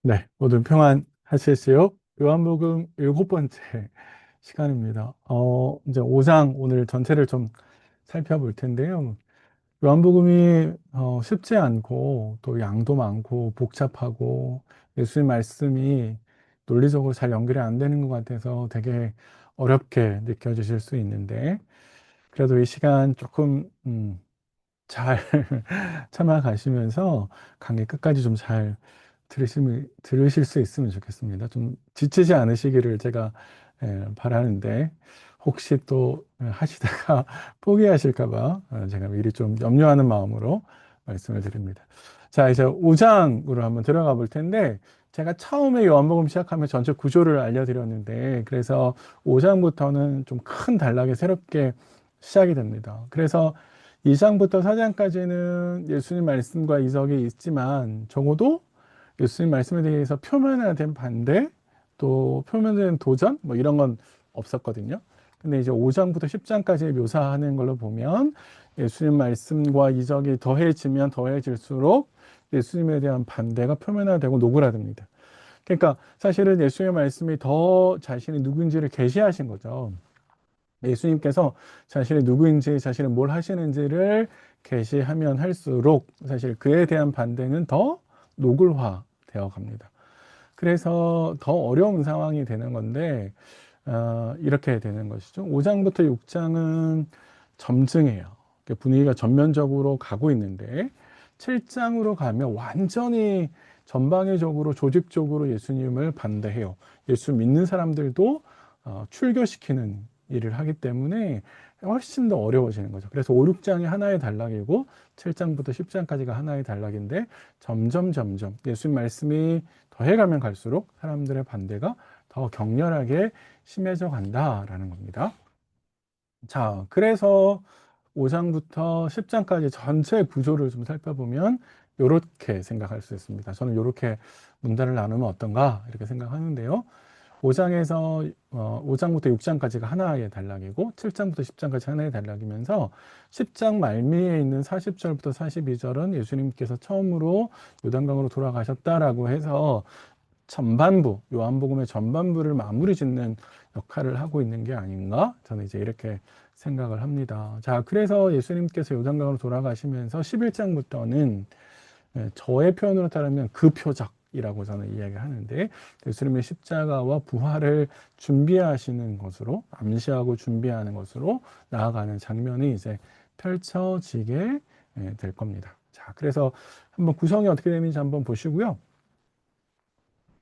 네, 모두 평안하실지요? 요한복음 7번째 시간입니다. 이제 5장 오늘 전체를 좀 살펴볼 텐데요. 요한복음이 쉽지 않고 또 양도 많고 복잡하고 예수님 말씀이 논리적으로 잘 연결이 안 되는 것 같아서 되게 어렵게 느껴지실 수 있는데 그래도 이 시간 조금 잘 참아가시면서 강의 끝까지 좀 잘 들으실 수 있으면 좋겠습니다. 좀 지치지 않으시기를 제가 바라는데 혹시 또 하시다가 포기하실까 봐 제가 미리 좀 염려하는 마음으로 말씀을 드립니다. 자, 이제 5장으로 한번 들어가 볼 텐데 제가 처음에 요한복음 시작하면 전체 구조를 알려드렸는데 그래서 5장부터는 좀 큰 단락이 새롭게 시작이 됩니다. 그래서 2장부터 4장까지는 예수님 말씀과 이적이 있지만 적어도 예수님 말씀에 대해서 표면화된 반대 또 표면화된 도전 뭐 이런 건 없었거든요. 근데 이제 5장부터 10장까지 묘사하는 걸로 보면 예수님 말씀과 이적이 더해지면 더해질수록 예수님에 대한 반대가 표면화되고 노골화됩니다. 그러니까 사실은 예수님의 말씀이 더 자신이 누구인지를 계시하신 거죠. 예수님께서 자신이 누구인지, 자신이 뭘 하시는지를 계시하면 할수록 사실 그에 대한 반대는 더 노골화되어 갑니다. 그래서 더 어려운 상황이 되는 건데, 이렇게 되는 것이죠. 5장부터 6장은 점증이에요. 분위기가 전면적으로 가고 있는데, 7장으로 가면 완전히 전방위적으로 조직적으로 예수님을 반대해요. 예수 믿는 사람들도 출교시키는 일을 하기 때문에 훨씬 더 어려워지는 거죠. 그래서 5, 6장이 하나의 단락이고 7장부터 10장까지가 하나의 단락인데 점점 예수님 말씀이 더해가면 갈수록 사람들의 반대가 더 격렬하게 심해져 간다라는 겁니다. 자, 그래서 5장부터 10장까지 전체 구조를 좀 살펴보면 이렇게 생각할 수 있습니다. 저는 이렇게 문단을 나누면 어떤가 이렇게 생각하는데요. 5장에서 5장부터 6장까지가 하나의 단락이고 7장부터 10장까지 하나의 단락이면서 10장 말미에 있는 40절부터 42절은 예수님께서 처음으로 요단강으로 돌아가셨다라고 해서 전반부, 요한복음의 전반부를 마무리 짓는 역할을 하고 있는 게 아닌가? 저는 이제 이렇게 생각을 합니다. 자, 그래서 예수님께서 요단강으로 돌아가시면서 11장부터는 저의 표현으로 따르면 그 표적이라고 저는 이야기를 하는데 예수님의 십자가와 부활을 준비하시는 것으로 암시하고 준비하는 것으로 나아가는 장면이 이제 펼쳐지게 될 겁니다. 자, 그래서 한번 구성이 어떻게 되는지 한번 보시고요.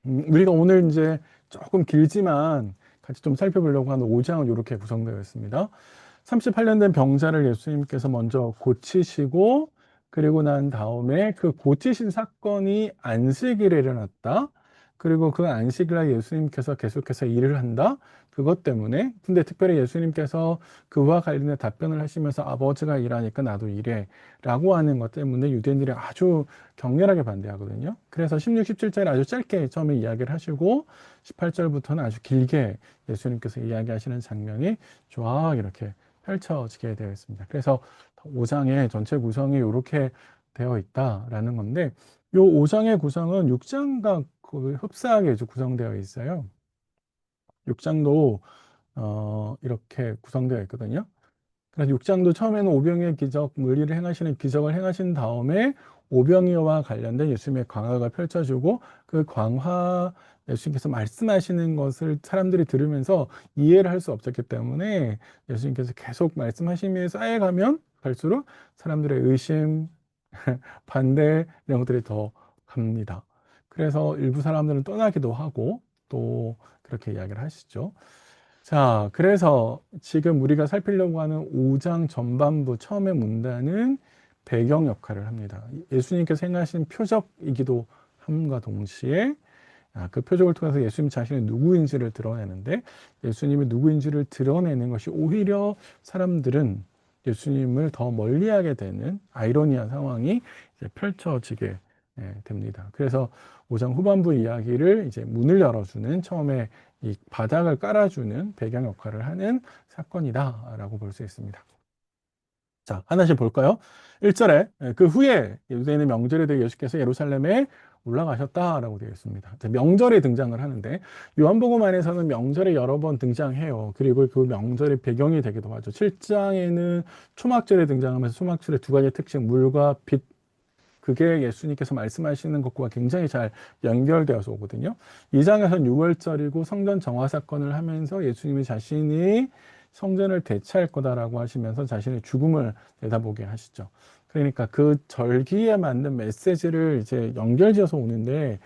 우리가 오늘 이제 조금 길지만 같이 좀 살펴보려고 하는 5장은 이렇게 구성되어 있습니다. 38년 된 병자를 예수님께서 먼저 고치시고 그리고 난 다음에 그 고치신 사건이 안식일에 일어났다. 그리고 그 안식일에 예수님께서 계속해서 일을 한다. 그것 때문에 근데 특별히 예수님께서 그와 관련된 답변을 하시면서 아버지가 일하니까 나도 일해 라고 하는 것 때문에 유대인들이 아주 격렬하게 반대하거든요. 그래서 16, 17절에 아주 짧게 처음에 이야기를 하시고 18절부터는 아주 길게 예수님께서 이야기하시는 장면이 쫙 이렇게 펼쳐지게 되어 있습니다. 그래서 5장의 전체 구성이 이렇게 되어 있다라는 건데 이 5장의 구성은 6장과 흡사하게 구성되어 있어요. 6장도 이렇게 구성되어 있거든요. 그래서 6장도 처음에는 오병이의 기적, 물리를 행하시는 기적을 행하신 다음에 오병이어와 관련된 예수님의 광화가 펼쳐지고 그 광화 예수님께서 말씀하시는 것을 사람들이 들으면서 이해를 할 수 없었기 때문에 예수님께서 계속 말씀하시면서 쌓여가면 갈수록 사람들의 의심, 반대 이런 것들이 더 갑니다. 그래서 일부 사람들은 떠나기도 하고 또 그렇게 이야기를 하시죠. 자, 그래서 지금 우리가 살피려고 하는 5장 전반부 처음의 문단은 배경 역할을 합니다. 예수님께서 행하신 표적이기도 함과 동시에 그 표적을 통해서 예수님 자신이 누구인지를 드러내는데 예수님이 누구인지를 드러내는 것이 오히려 사람들은 예수님을 더 멀리하게 되는 아이러니한 상황이 이제 펼쳐지게 됩니다. 그래서 5장 후반부 이야기를 이제 문을 열어주는 처음에 이 바닥을 깔아주는 배경 역할을 하는 사건이다라고 볼 수 있습니다. 자, 하나씩 볼까요? 1절에 그 후에 유대인의 명절에 대해 예수께서 예루살렘에 올라가셨다라고 되어 있습니다. 자, 명절에 등장을 하는데 요한복음 안에서는 명절에 여러 번 등장해요. 그리고 그 명절의 배경이 되기도 하죠. 7장에는 초막절에 등장하면서 초막절의 두 가지 특징, 물과 빛, 그게 예수님께서 말씀하시는 것과 굉장히 잘 연결되어서 오거든요. 2장에서는 6월절이고 성전 정화 사건을 하면서 예수님이 자신이 성전을 대체할 거다라고 하시면서 자신의 죽음을 내다보게 하시죠. 그러니까 그 절기에 맞는 메시지를 이제 연결지어서 오는데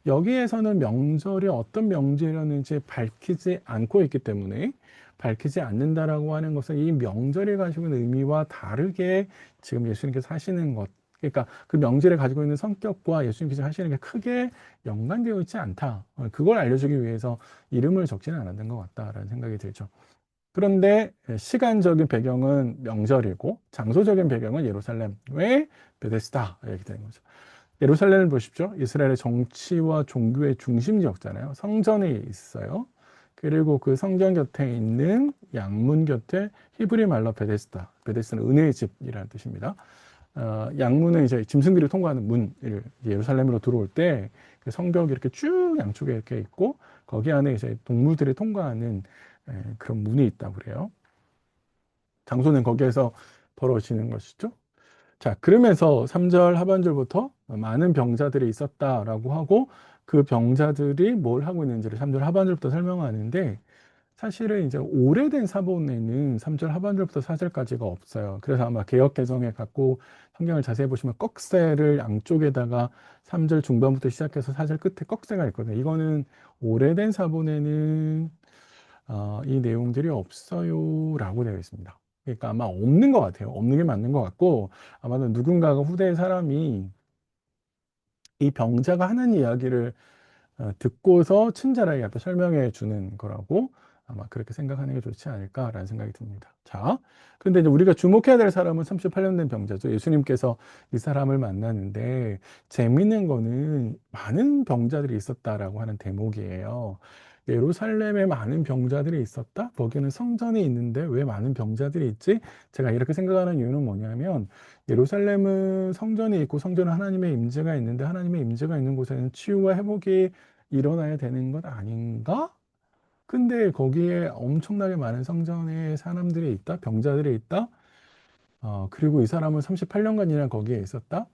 여기에서는 명절이 어떤 명절이었는지 밝히지 않고 있기 때문에 밝히지 않는다라고 하는 것은 이 명절이 가지고 있는 의미와 다르게 지금 예수님께서 하시는 것, 그러니까 그 명절에 가지고 있는 성격과 예수님께서 하시는 게 크게 연관되어 있지 않다. 그걸 알려주기 위해서 이름을 적지는 않았던 것 같다라는 생각이 들죠. 그런데 시간적인 배경은 명절이고 장소적인 배경은 예루살렘. 왜? 베데스다 이렇게 되는 거죠. 예루살렘을 보십시오. 이스라엘의 정치와 종교의 중심지였잖아요. 성전이 있어요. 그리고 그 성전 곁에 있는 양문 곁에 히브리 말로 베데스다. 베데스다는 은혜의 집이라는 뜻입니다. 양문은 이제 짐승들이 통과하는 문을 예루살렘으로 들어올 때 그 성벽이 이렇게 쭉 양쪽에 이렇게 있고 거기 안에 이제 동물들이 통과하는 그런 문이 있다고 그래요. 장소는 거기에서 벌어지는 것이죠. 자, 그러면서 3절 하반절부터 많은 병자들이 있었다라고 하고 그 병자들이 뭘 하고 있는지를 3절 하반절부터 설명하는데 사실은 이제 오래된 사본에는 3절 하반절부터 4절까지가 없어요. 그래서 아마 개역 개정에 갖고 성경을 자세히 보시면 꺽쇠를 양쪽에다가 3절 중반부터 시작해서 4절 끝에 꺽쇠가 있거든요. 이거는 오래된 사본에는 이 내용들이 없어요라고 되어 있습니다. 그러니까 아마 없는 것 같아요. 없는 게 맞는 것 같고 아마도 누군가가 후대 사람이 이 병자가 하는 이야기를 듣고서 친절하게 앞에 설명해 주는 거라고 아마 그렇게 생각하는 게 좋지 않을까라는 생각이 듭니다. 자, 그런데 이제 우리가 주목해야 될 사람은 38년 된 병자죠. 예수님께서 이 사람을 만나는데 재미있는 거는 많은 병자들이 있었다라고 하는 대목이에요. 예루살렘에 많은 병자들이 있었다? 거기는 성전이 있는데 왜 많은 병자들이 있지? 제가 이렇게 생각하는 이유는 뭐냐면 예루살렘은 성전이 있고 성전은 하나님의 임재가 있는데 하나님의 임재가 있는 곳에는 치유와 회복이 일어나야 되는 것 아닌가? 근데 거기에 엄청나게 많은 성전에 사람들이 있다, 병자들이 있다. 그리고 이 사람은 38년간이나 거기에 있었다.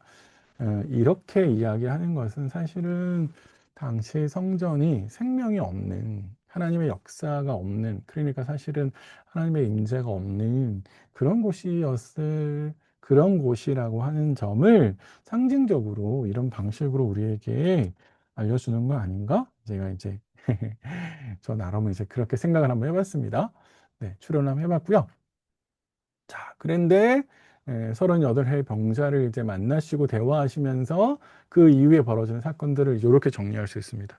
이렇게 이야기하는 것은 사실은 당시 성전이 생명이 없는 하나님의 역사가 없는 그러니까 사실은 하나님의 임재가 없는 그런 곳이었을 그런 곳이라고 하는 점을 상징적으로 이런 방식으로 우리에게 알려주는 거 아닌가? 제가 이제 저 나름은 이제 그렇게 생각을 한번 해봤습니다. 네, 추론을 한번 해봤고요. 자, 그런데 38회 병자를 이제 만나시고 대화하시면서 그 이후에 벌어지는 사건들을 이렇게 정리할 수 있습니다.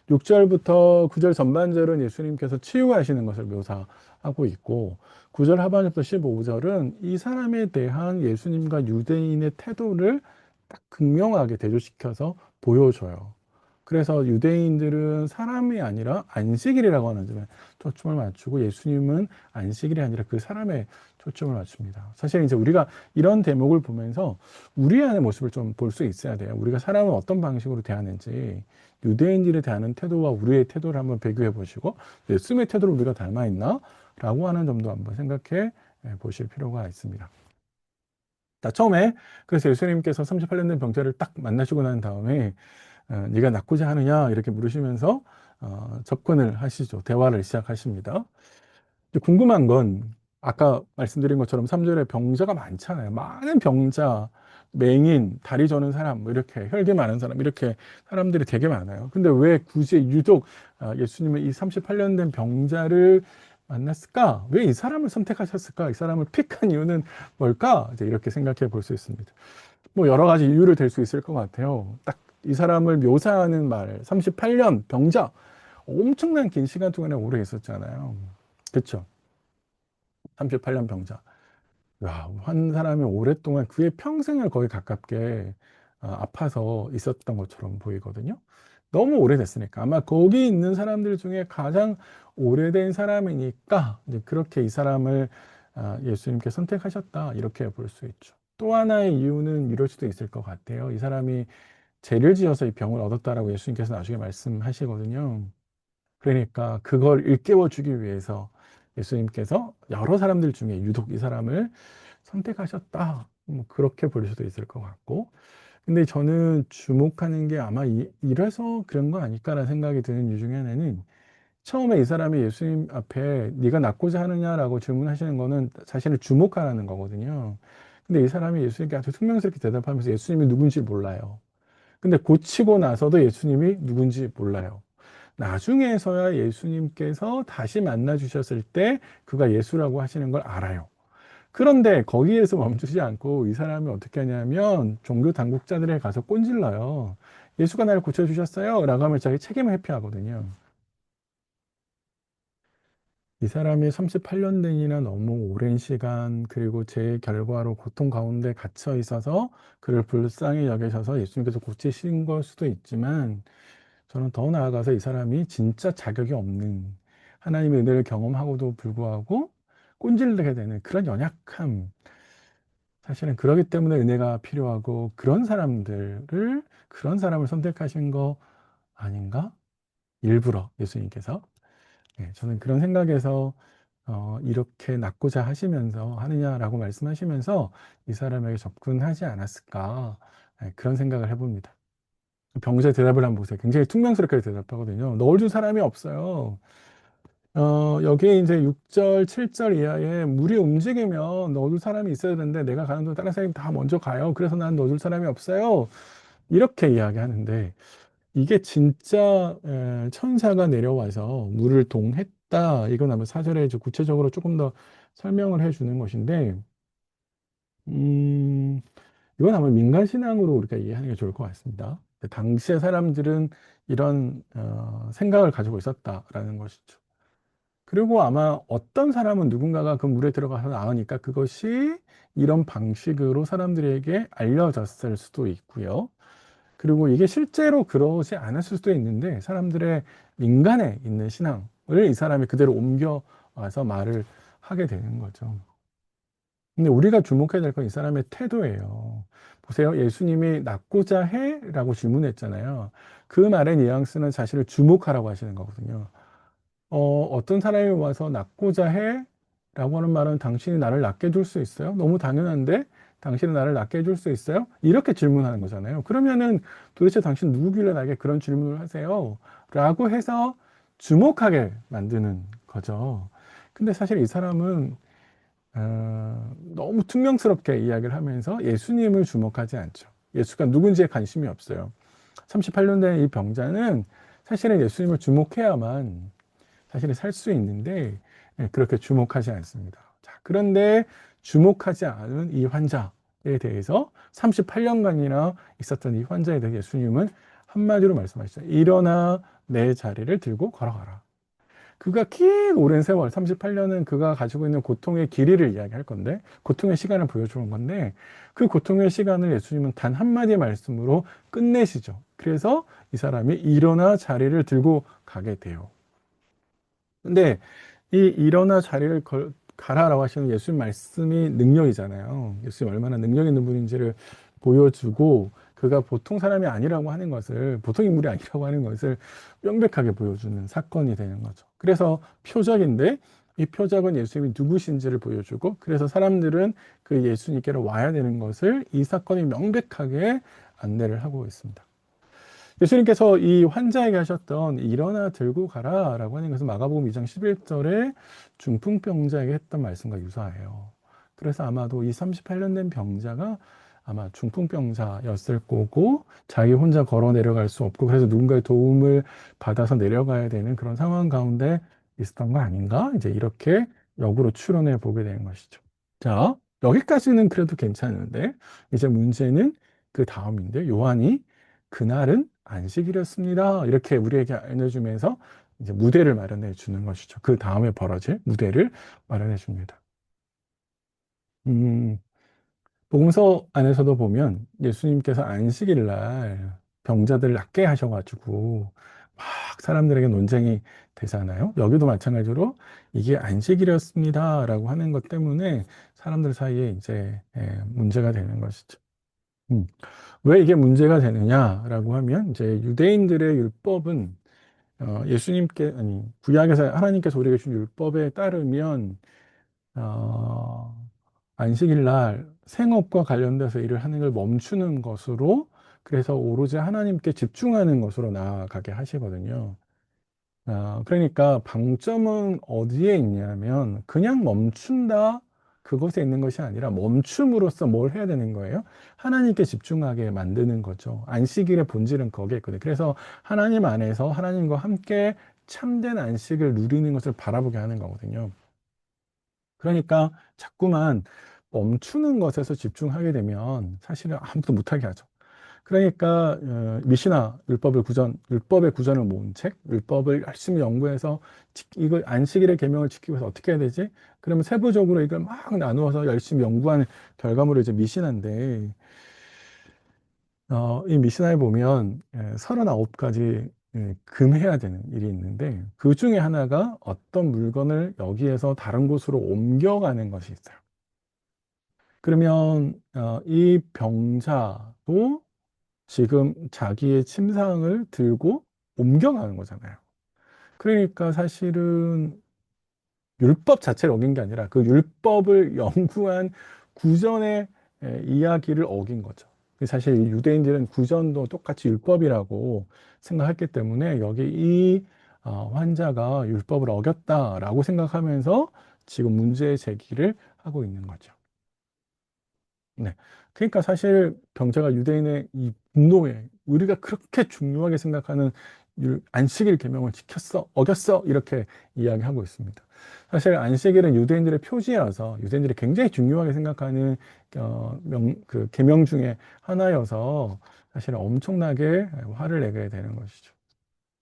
6절부터 9절 전반절은 예수님께서 치유하시는 것을 묘사하고 있고 9절 하반절부터 15절은 이 사람에 대한 예수님과 유대인의 태도를 딱 극명하게 대조시켜서 보여줘요. 그래서 유대인들은 사람이 아니라 안식일이라고 하는 점에 초점을 맞추고 예수님은 안식일이 아니라 그 사람의 초점을 맞춥니다. 사실 이제 우리가 이런 대목을 보면서 우리 안의 모습을 좀 볼 수 있어야 돼요. 우리가 사람을 어떤 방식으로 대하는지 유대인들이 대하는 태도와 우리의 태도를 한번 비교해 보시고 예수님의 태도를 우리가 닮아 있나? 라고 하는 점도 한번 생각해 보실 필요가 있습니다. 자, 처음에 그래서 예수님께서 38년 된 병자를 딱 만나시고 난 다음에 네가 낫고자 하느냐 이렇게 물으시면서 접근을 하시죠. 대화를 시작하십니다. 궁금한 건 아까 말씀드린 것처럼 3절에 병자가 많잖아요. 많은 병자, 맹인, 다리 저는 사람, 뭐 이렇게 혈기 많은 사람 이렇게 사람들이 되게 많아요. 근데 왜 굳이 유독 예수님은 이 38년 된 병자를 만났을까? 왜 이 사람을 선택하셨을까? 이 사람을 픽한 이유는 뭘까? 이제 이렇게 생각해 볼 수 있습니다. 뭐 여러 가지 이유를 댈 수 있을 것 같아요. 딱 이 사람을 묘사하는 말, 38년 병자, 엄청난 긴 시간 동안에 오래 있었잖아요. 그렇죠? 38년 병자. 야, 한 사람이 오랫동안 그의 평생을 거의 가깝게 아파서 있었던 것처럼 보이거든요. 너무 오래됐으니까. 아마 거기 있는 사람들 중에 가장 오래된 사람이니까 이제 그렇게 이 사람을 예수님께 선택하셨다. 이렇게 볼 수 있죠. 또 하나의 이유는 이럴 수도 있을 것 같아요. 이 사람이 죄를 지어서 이 병을 얻었다라고 예수님께서 나중에 말씀하시거든요. 그러니까 그걸 일깨워 주기 위해서 예수님께서 여러 사람들 중에 유독 이 사람을 선택하셨다. 뭐 그렇게 볼 수도 있을 것 같고. 근데 저는 주목하는 게 아마 이래서 그런 거 아닐까라는 생각이 드는 이유 중에 하나는 처음에 이 사람이 예수님 앞에 네가 낫고자 하느냐라고 질문하시는 거는 자신을 주목하라는 거거든요. 근데 이 사람이 예수님께 아주 퉁명스럽게 대답하면서 예수님이 누군지 몰라요. 근데 고치고 나서도 예수님이 누군지 몰라요. 나중에서야 예수님께서 다시 만나 주셨을 때 그가 예수라고 하시는 걸 알아요. 그런데 거기에서 멈추지 않고 이 사람이 어떻게 하냐면 종교 당국자들에 가서 꼰질러요. 예수가 나를 고쳐주셨어요. 라고 하면 자기 책임을 회피하거든요. 이 사람이 38년이나 너무 오랜 시간 그리고 제 결과로 고통 가운데 갇혀 있어서 그를 불쌍히 여기셔서 예수님께서 고치신 걸 수도 있지만 저는 더 나아가서 이 사람이 진짜 자격이 없는 하나님의 은혜를 경험하고도 불구하고 꼰질르게 되는 그런 연약함, 사실은 그러기 때문에 은혜가 필요하고 그런 사람을 선택하신 거 아닌가? 일부러 예수님께서. 네, 저는 그런 생각에서 이렇게 낳고자 하시면서 하느냐라고 말씀하시면서 이 사람에게 접근하지 않았을까? 네, 그런 생각을 해봅니다. 병자의 대답을 한번 보세요. 굉장히 퉁명스럽게 대답하거든요. 넣을 줄 사람이 없어요. 여기에 이제 6절, 7절 이하에 물이 움직이면 넣어줄 사람이 있어야 되는데 내가 가는 동안 다른 사람이 다 먼저 가요. 그래서 난 넣어줄 사람이 없어요. 이렇게 이야기하는데 이게 진짜 천사가 내려와서 물을 동했다. 이건 아마 사절에 이제 구체적으로 조금 더 설명을 해주는 것인데 음, 이건 아마 민간 신앙으로 우리가 이해하는 게 좋을 것 같습니다. 당시의 사람들은 이런 생각을 가지고 있었다라는 것이죠. 그리고 아마 어떤 사람은 누군가가 그 물에 들어가서 나오니까 그것이 이런 방식으로 사람들에게 알려졌을 수도 있고요. 그리고 이게 실제로 그러지 않았을 수도 있는데 사람들의 민간에 있는 신앙을 이 사람이 그대로 옮겨와서 말을 하게 되는 거죠. 근데 우리가 주목해야 될 건 이 사람의 태도예요. 보세요. 예수님이 낫고자 해? 라고 질문했잖아요. 그 말의 뉘앙스는 자신을 주목하라고 하시는 거거든요. 어떤 사람이 와서 낫고자 해? 라고 하는 말은 당신이 나를 낫게 해줄 수 있어요? 너무 당연한데? 당신은 나를 낫게 해줄 수 있어요? 이렇게 질문하는 거잖아요. 그러면은 도대체 당신 누구길래 나에게 그런 질문을 하세요? 라고 해서 주목하게 만드는 거죠. 근데 사실 이 사람은 너무 퉁명스럽게 이야기를 하면서 예수님을 주목하지 않죠. 예수가 누군지에 관심이 없어요. 38년 된 이 병자는 사실은 예수님을 주목해야만 사실은 살 수 있는데 그렇게 주목하지 않습니다. 자, 그런데 주목하지 않은 이 환자에 대해서 38년간이나 있었던 이 환자에 대해 예수님은 한마디로 말씀하시죠. 일어나 내 자리를 들고 걸어가라. 그가 긴 오랜 세월, 38년은 그가 가지고 있는 고통의 길이를 이야기할 건데, 고통의 시간을 보여주는 건데, 그 고통의 시간을 예수님은 단 한마디 말씀으로 끝내시죠. 그래서 이 사람이 일어나 자리를 들고 가게 돼요. 근데 이 일어나 가라라고 하시는 예수님 말씀이 능력이잖아요. 예수님 얼마나 능력 있는 분인지를 보여주고 그가 보통 사람이 아니라고 하는 것을 보통 인물이 아니라고 하는 것을 명백하게 보여주는 사건이 되는 거죠. 그래서 표적인데 이 표적은 예수님이 누구신지를 보여주고 그래서 사람들은 그 예수님께로 와야 되는 것을 이 사건이 명백하게 안내를 하고 있습니다. 예수님께서 이 환자에게 하셨던 일어나 들고 가라 라고 하는 것은 마가복음 2장 11절에 중풍병자에게 했던 말씀과 유사해요. 그래서 아마도 이 38년 된 병자가 아마 중풍병자였을 거고 자기 혼자 걸어 내려갈 수 없고 그래서 누군가의 도움을 받아서 내려가야 되는 그런 상황 가운데 있었던 거 아닌가? 이제 이렇게 역으로 추론해 보게 되는 것이죠. 자, 여기까지는 그래도 괜찮은데 이제 문제는 그 다음인데 요한이 그날은 안식일이었습니다. 이렇게 우리에게 알려주면서 이제 무대를 마련해 주는 것이죠. 그 다음에 벌어질 무대를 마련해 줍니다. 음, 복음서 안에서도 보면 예수님께서 안식일 날 병자들 낫게 하셔가지고 막 사람들에게 논쟁이 되잖아요. 여기도 마찬가지로 이게 안식일이었습니다라고 하는 것 때문에 사람들 사이에 이제 문제가 되는 것이죠. 음. 왜 이게 문제가 되느냐라고 하면 이제 유대인들의 율법은 예수님께 아니 구약에서 하나님께서 우리에게 준 율법에 따르면 어, 안식일 날 생업과 관련돼서 일을 하는 걸 멈추는 것으로 그래서 오로지 하나님께 집중하는 것으로 나아가게 하시거든요. 그러니까 방점은 어디에 있냐면 그냥 멈춘다 그것에 있는 것이 아니라 멈춤으로써 뭘 해야 되는 거예요? 하나님께 집중하게 만드는 거죠. 안식일의 본질은 거기에 있거든요. 그래서 하나님 안에서 하나님과 함께 참된 안식을 누리는 것을 바라보게 하는 거거든요. 그러니까 자꾸만 멈추는 것에서 집중하게 되면 사실은 아무것도 못하게 하죠. 그러니까 미시나 율법의 구전을 모은 책, 율법을 열심히 연구해서 이걸 안식일의 계명을 지키기 위해서 어떻게 해야 되지? 그러면 세부적으로 이걸 막 나누어서 열심히 연구한 결과물이 이제 미시나인데 이 미시나에 보면 39가지 금해야 되는 일이 있는데 그 중에 하나가 어떤 물건을 여기에서 다른 곳으로 옮겨가는 것이 있어요. 그러면 이 병자도 지금 자기의 침상을 들고 옮겨가는 거잖아요. 그러니까 사실은 율법 자체를 어긴 게 아니라 그 율법을 연구한 구전의 이야기를 어긴 거죠. 사실 유대인들은 구전도 똑같이 율법이라고 생각했기 때문에 여기 이 환자가 율법을 어겼다라고 생각하면서 지금 문제 제기를 하고 있는 거죠. 네. 그러니까 사실 병자가 유대인의 이 분노에 우리가 그렇게 중요하게 생각하는 안식일 계명을 지켰어, 어겼어 이렇게 이야기하고 있습니다. 사실 안식일은 유대인들의 표지라서 유대인들이 굉장히 중요하게 생각하는 그 계명 중에 하나여서 사실 엄청나게 화를 내게 되는 것이죠.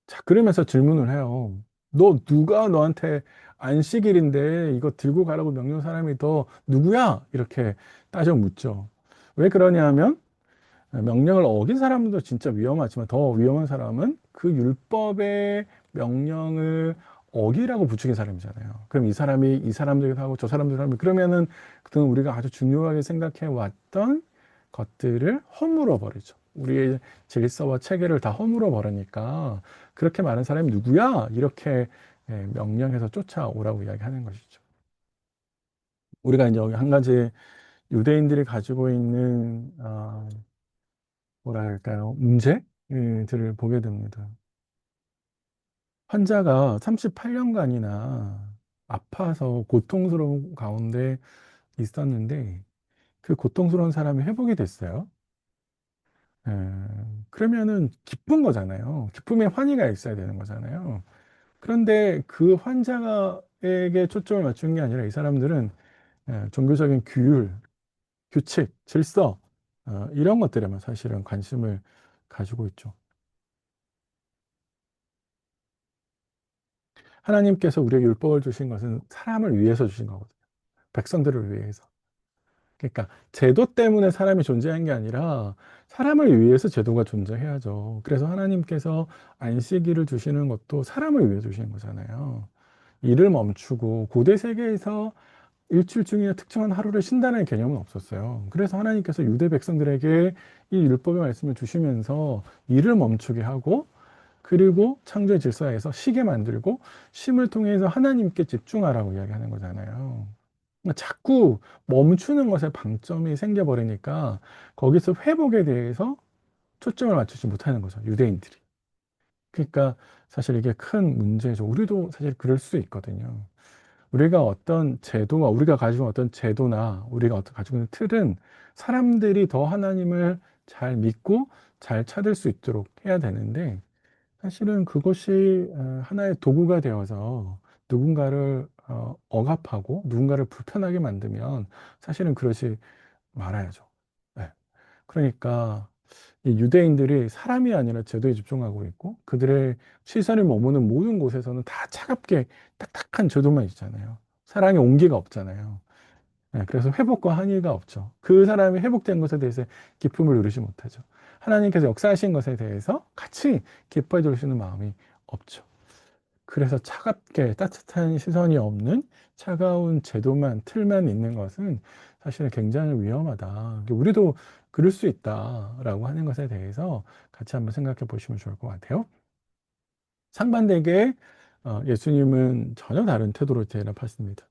자, 그러면서 질문을 해요. 너 누가 너한테 안식일인데 이거 들고 가라고 명령 사람이 더 누구야? 이렇게 따져 묻죠. 왜 그러냐면 명령을 어긴 사람도 진짜 위험하지만 더 위험한 사람은 그 율법의 명령을 어기라고 부추긴 사람이잖아요. 그럼 이 사람이 이 사람들도 하고 저 사람들도 하면 그러면은 그동안 우리가 아주 중요하게 생각해 왔던 것들을 허물어 버리죠. 우리의 질서와 체계를 다 허물어 버리니까 그렇게 많은 사람이 누구야? 이렇게 명령해서 쫓아오라고 이야기하는 것이죠. 우리가 이제 여기 한 가지 유대인들이 가지고 있는 뭐랄까요? 문제들을 보게 됩니다. 환자가 38년간이나 아파서 고통스러운 가운데 있었는데 그 고통스러운 사람이 회복이 됐어요. 에, 그러면은 기쁜 거잖아요. 기쁨에 환희가 있어야 되는 거잖아요. 그런데 그 환자에게 초점을 맞춘 게 아니라 이 사람들은 종교적인 규율, 규칙, 질서 이런 것들에만 사실은 관심을 가지고 있죠. 하나님께서 우리에게 율법을 주신 것은 사람을 위해서 주신 거거든요. 백성들을 위해서. 그러니까 제도 때문에 사람이 존재한 게 아니라 사람을 위해서 제도가 존재해야죠. 그래서 하나님께서 안식일을 주시는 것도 사람을 위해 주시는 거잖아요. 일을 멈추고 고대 세계에서 일주일 중에 특정한 하루를 쉰다는 개념은 없었어요. 그래서 하나님께서 유대 백성들에게 이 율법의 말씀을 주시면서 일을 멈추게 하고 그리고 창조의 질서에서 쉬게 만들고 쉼을 통해서 하나님께 집중하라고 이야기하는 거잖아요. 그러니까 자꾸 멈추는 것에 방점이 생겨버리니까 거기서 회복에 대해서 초점을 맞추지 못하는 거죠, 유대인들이. 그러니까 사실 이게 큰 문제죠. 우리도 사실 그럴 수 있거든요. 우리가 어떤 제도와 우리가 가지고 있는 어떤 제도나 우리가 어떤 가지고 있는 틀은 사람들이 더 하나님을 잘 믿고 잘 찾을 수 있도록 해야 되는데 사실은 그것이 하나의 도구가 되어서 누군가를 억압하고 누군가를 불편하게 만들면 사실은 그러지 말아야죠. 네. 그러니까 이 유대인들이 사람이 아니라 제도에 집중하고 있고 그들의 시선이 머무는 모든 곳에서는 다 차갑게 딱딱한 제도만 있잖아요. 사랑의 온기가 없잖아요. 네, 그래서 회복과 항의가 없죠. 그 사람이 회복된 것에 대해서 기쁨을 누리지 못하죠. 하나님께서 역사하신 것에 대해서 같이 기뻐해 주시는 마음이 없죠. 그래서 차갑게 따뜻한 시선이 없는 차가운 제도만, 틀만 있는 것은 사실은 굉장히 위험하다. 우리도 그럴 수 있다라고 하는 것에 대해서 같이 한번 생각해 보시면 좋을 것 같아요. 상반되게 예수님은 전혀 다른 태도로 대답하십니다.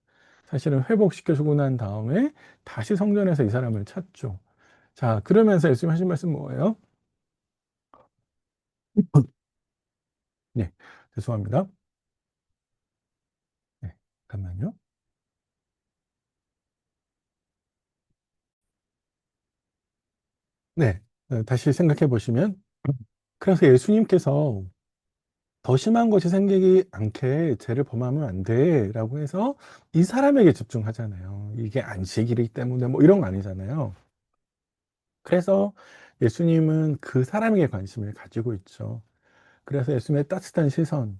사실은 회복시켜주고 난 다음에 다시 성전에서 이 사람을 찾죠. 자, 그러면서 예수님 하신 말씀 뭐예요? 네, 죄송합니다. 네, 잠깐만요. 네, 다시 생각해 보시면, 그래서 예수님께서 더 심한 것이 생기지 않게 죄를 범하면 안 돼. 라고 해서 이 사람에게 집중하잖아요. 이게 안식일이기 때문에 뭐 이런 거 아니잖아요. 그래서 예수님은 그 사람에게 관심을 가지고 있죠. 그래서 예수님의 따뜻한 시선,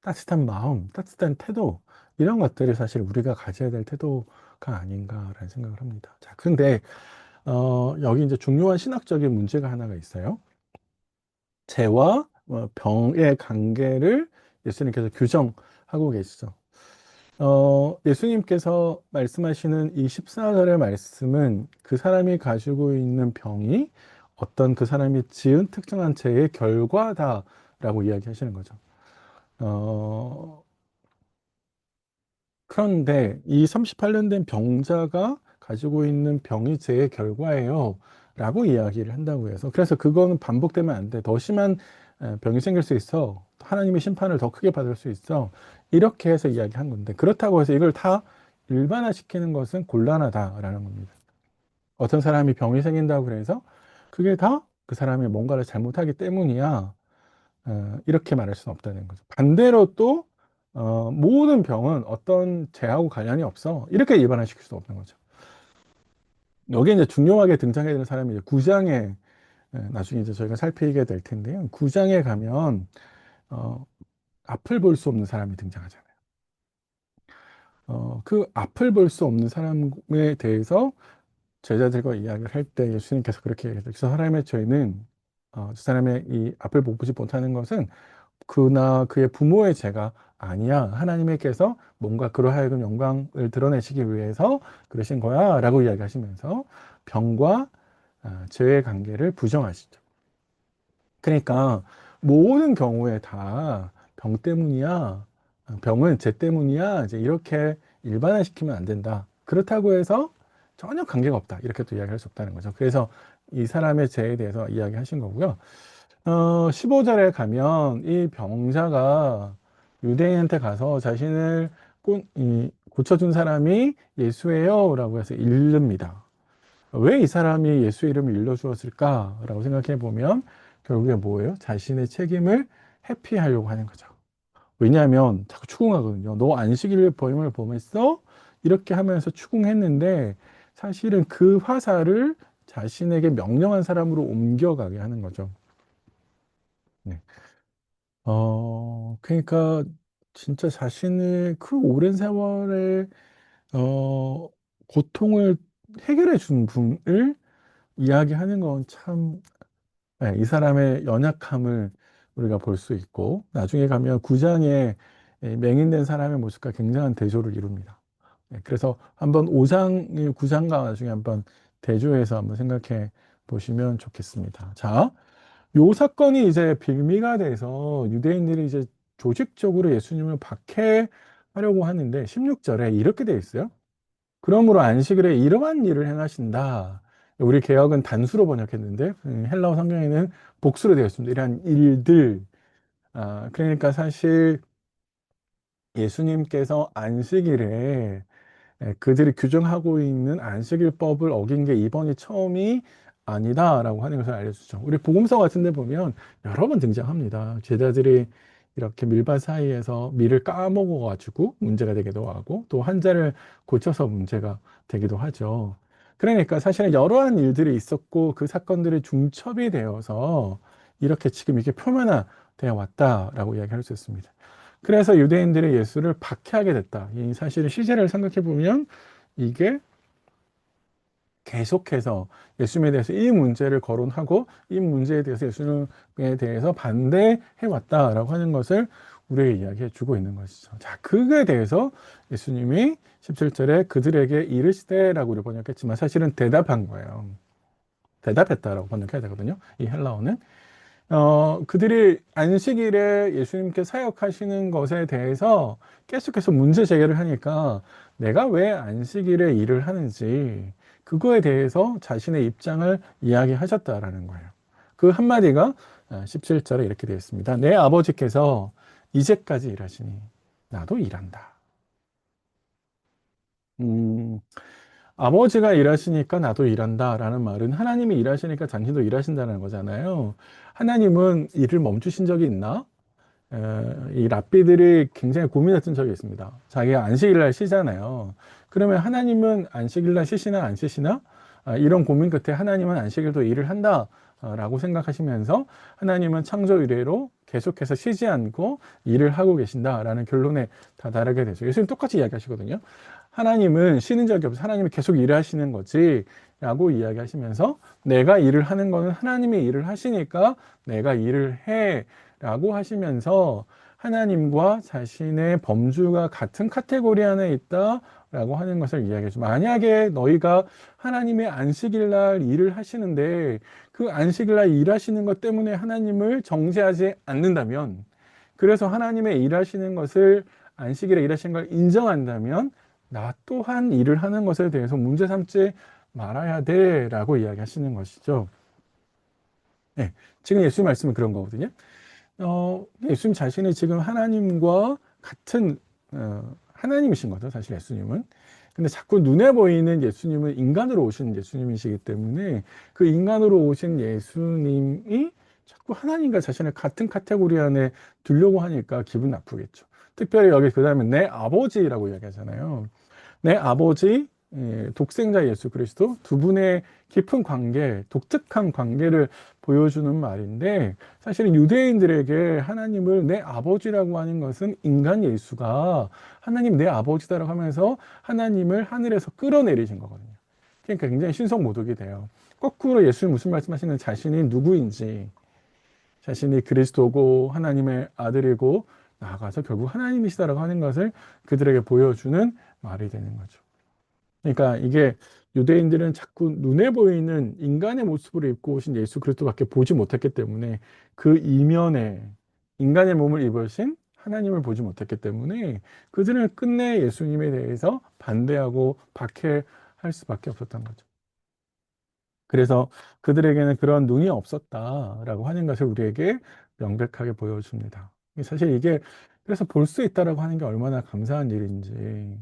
따뜻한 마음, 따뜻한 태도, 이런 것들이 사실 우리가 가져야 될 태도가 아닌가라는 생각을 합니다. 자, 근데, 여기 이제 중요한 신학적인 문제가 하나가 있어요. 죄와 병의 관계를 예수님께서 규정하고 계시죠. 예수님께서 말씀하시는 이 14절의 말씀은 그 사람이 가지고 있는 병이 어떤 그 사람이 지은 특정한 죄의 결과다라고 이야기하시는 거죠. 어, 그런데 이 38년 된 병자가 가지고 있는 병이 죄의 결과예요. 라고 이야기를 한다고 해서. 그래서 그거는 반복되면 안 돼. 더 심한 병이 생길 수 있어. 하나님의 심판을 더 크게 받을 수 있어. 이렇게 해서 이야기한 건데. 그렇다고 해서 이걸 다 일반화시키는 것은 곤란하다라는 겁니다. 어떤 사람이 병이 생긴다고 그래서 그게 다 그 사람이 뭔가를 잘못하기 때문이야. 이렇게 말할 수는 없다는 거죠. 반대로 또 모든 병은 어떤 죄하고 관련이 없어. 이렇게 일반화시킬 수 없는 거죠. 여기 이제 중요하게 등장해야 되는 사람이 이제 9장에 나중에 이제 저희가 살피게 될 텐데요. 9장에 가면 어, 앞을 볼 수 없는 사람이 등장하잖아요. 그 앞을 볼 수 없는 사람에 대해서 제자들과 이야기를 할 때 예수님께서 그렇게 얘기했어요. 그 사람의 죄는 그 사람의 이 앞을 보지 못하는 것은 그나 그의 부모의 죄가 아니야. 하나님께서 뭔가 그러하여금 영광을 드러내시기 위해서 그러신 거야. 라고 이야기하시면서 병과 죄의 관계를 부정하시죠. 그러니까 모든 경우에 다 병 때문이야. 병은 죄 때문이야. 이제 이렇게 일반화시키면 안 된다. 그렇다고 해서 전혀 관계가 없다. 이렇게 또 이야기할 수 없다는 거죠. 그래서 이 사람의 죄에 대해서 이야기하신 거고요. 15절에 가면 이 병자가 유대인한테 가서 자신을 고쳐준 사람이 예수예요 라고 해서 일릅니다. 왜 이 사람이 예수의 이름을 일러주었을까라고 생각해 보면 결국에 뭐예요? 자신의 책임을 회피하려고 하는 거죠. 왜냐하면 자꾸 추궁하거든요. 너 안식일 범임을 범했어? 이렇게 하면서 추궁했는데 사실은 그 화살을 자신에게 명령한 사람으로 옮겨가게 하는 거죠. 네. 그러니까 진짜 자신의 그 오랜 세월의 어, 고통을 해결해 준 분을 이야기하는 건 참, 네, 이 사람의 연약함을 우리가 볼 수 있고, 나중에 가면 구장에 맹인된 사람의 모습과 굉장한 대조를 이룹니다. 네, 그래서 한번 5장, 9장과 나중에 한번 대조해서 한번 생각해 보시면 좋겠습니다. 자, 요 사건이 이제 빌미가 돼서 유대인들이 이제 조직적으로 예수님을 박해하려고 하는데 16절에 이렇게 돼 있어요. 그러므로 안식일에 이러한 일을 행하신다. 우리 개역은 단수로 번역했는데 헬라어 성경에는 복수로 되어 있습니다. 이러한 일들. 그러니까 사실 예수님께서 안식일에 그들이 규정하고 있는 안식일법을 어긴 게 이번이 처음이 아니다라고 하는 것을 알려주죠. 우리 복음서 같은 데 보면 여러 번 등장합니다. 제자들이 이렇게 밀밭 사이에서 밀을 까먹어가지고 문제가 되기도 하고 또 환자를 고쳐서 문제가 되기도 하죠. 그러니까 사실은 여러한 일들이 있었고 그 사건들이 중첩이 되어서 이렇게 지금 이게 표면화되어 왔다라고 이야기할 수 있습니다. 그래서 유대인들이 예수를 박해하게 됐다. 이 사실은 시제를 생각해 보면 이게 계속해서 예수님에 대해서 이 문제를 거론하고 이 문제에 대해서 예수님에 대해서 반대해 왔다라고 하는 것을 우리에게 이야기해 주고 있는 것이죠. 자, 그거에 대해서 예수님이 17절에 그들에게 이르시되라고 우리 번역했지만 사실은 대답한 거예요. 대답했다라고 번역해야 되거든요. 이 헬라어는. 그들이 안식일에 예수님께 사역하시는 것에 대해서 계속해서 문제 제기를 하니까 내가 왜 안식일에 일을 하는지 그거에 대해서 자신의 입장을 이야기하셨다라는 거예요. 그 한마디가 17절에 이렇게 되어 있습니다. 내 아버지께서 이제까지 일하시니 나도 일한다. 음, 아버지가 일하시니까 나도 일한다라는 말은 하나님이 일하시니까 당신도 일하신다는 거잖아요. 하나님은 일을 멈추신 적이 있나? 이 랍비들이 굉장히 고민했던 적이 있습니다. 자기가 안식일날 쉬잖아요. 그러면 하나님은 안식일날 쉬시나 안 쉬시나? 이런 고민 끝에 하나님은 안식일도 일을 한다라고 생각하시면서 하나님은 창조 이래로 계속해서 쉬지 않고 일을 하고 계신다라는 결론에 다다르게 되죠. 예수님 똑같이 이야기하시거든요. 하나님은 쉬는 적이 없어. 하나님이 계속 일하시는 거지. 라고 이야기하시면서 내가 일을 하는 거는 하나님이 일을 하시니까 내가 일을 해. 라고 하시면서 하나님과 자신의 범주가 같은 카테고리 안에 있다라고 하는 것을 이야기해줘. 만약에 너희가 하나님의 안식일 날 일을 하시는데 그 안식일 날 일하시는 것 때문에 하나님을 정죄하지 않는다면, 그래서 하나님의 일하시는 것을 안식일에 일하시는 걸 인정한다면 나 또한 일을 하는 것에 대해서 문제 삼지 말아야 돼라고 이야기하시는 것이죠. 네, 지금 예수님 말씀은 그런 거거든요. 예수님 자신이 지금 하나님과 같은 하나님이신 거죠, 사실 예수님은. 근데 자꾸 눈에 보이는 예수님은 인간으로 오신 예수님이시기 때문에 그 인간으로 오신 예수님이 자꾸 하나님과 자신을 같은 카테고리 안에 두려고 하니까 기분 나쁘겠죠. 특별히 여기 그 다음에 내 아버지라고 이야기하잖아요. 내 아버지, 독생자 예수 그리스도 두 분의 깊은 관계, 독특한 관계를 보여주는 말인데 사실은 유대인들에게 하나님을 내 아버지라고 하는 것은 인간 예수가 하나님 내 아버지다라고 하면서 하나님을 하늘에서 끌어내리신 거거든요. 그러니까 굉장히 신성모독이 돼요. 거꾸로 예수님 무슨 말씀하시는 자신이 누구인지, 자신이 그리스도고 하나님의 아들이고 나아가서 결국 하나님이시다라고 하는 것을 그들에게 보여주는 말이 되는 거죠. 그러니까 이게 유대인들은 자꾸 눈에 보이는 인간의 모습으로 입고 오신 예수 그리스도밖에 보지 못했기 때문에 그 이면에 인간의 몸을 입으신 하나님을 보지 못했기 때문에 그들은 끝내 예수님에 대해서 반대하고 박해할 수밖에 없었던 거죠. 그래서 그들에게는 그런 눈이 없었다라고 하는 것을 우리에게 명백하게 보여줍니다. 사실 이게 그래서 볼 수 있다라고 하는 게 얼마나 감사한 일인지,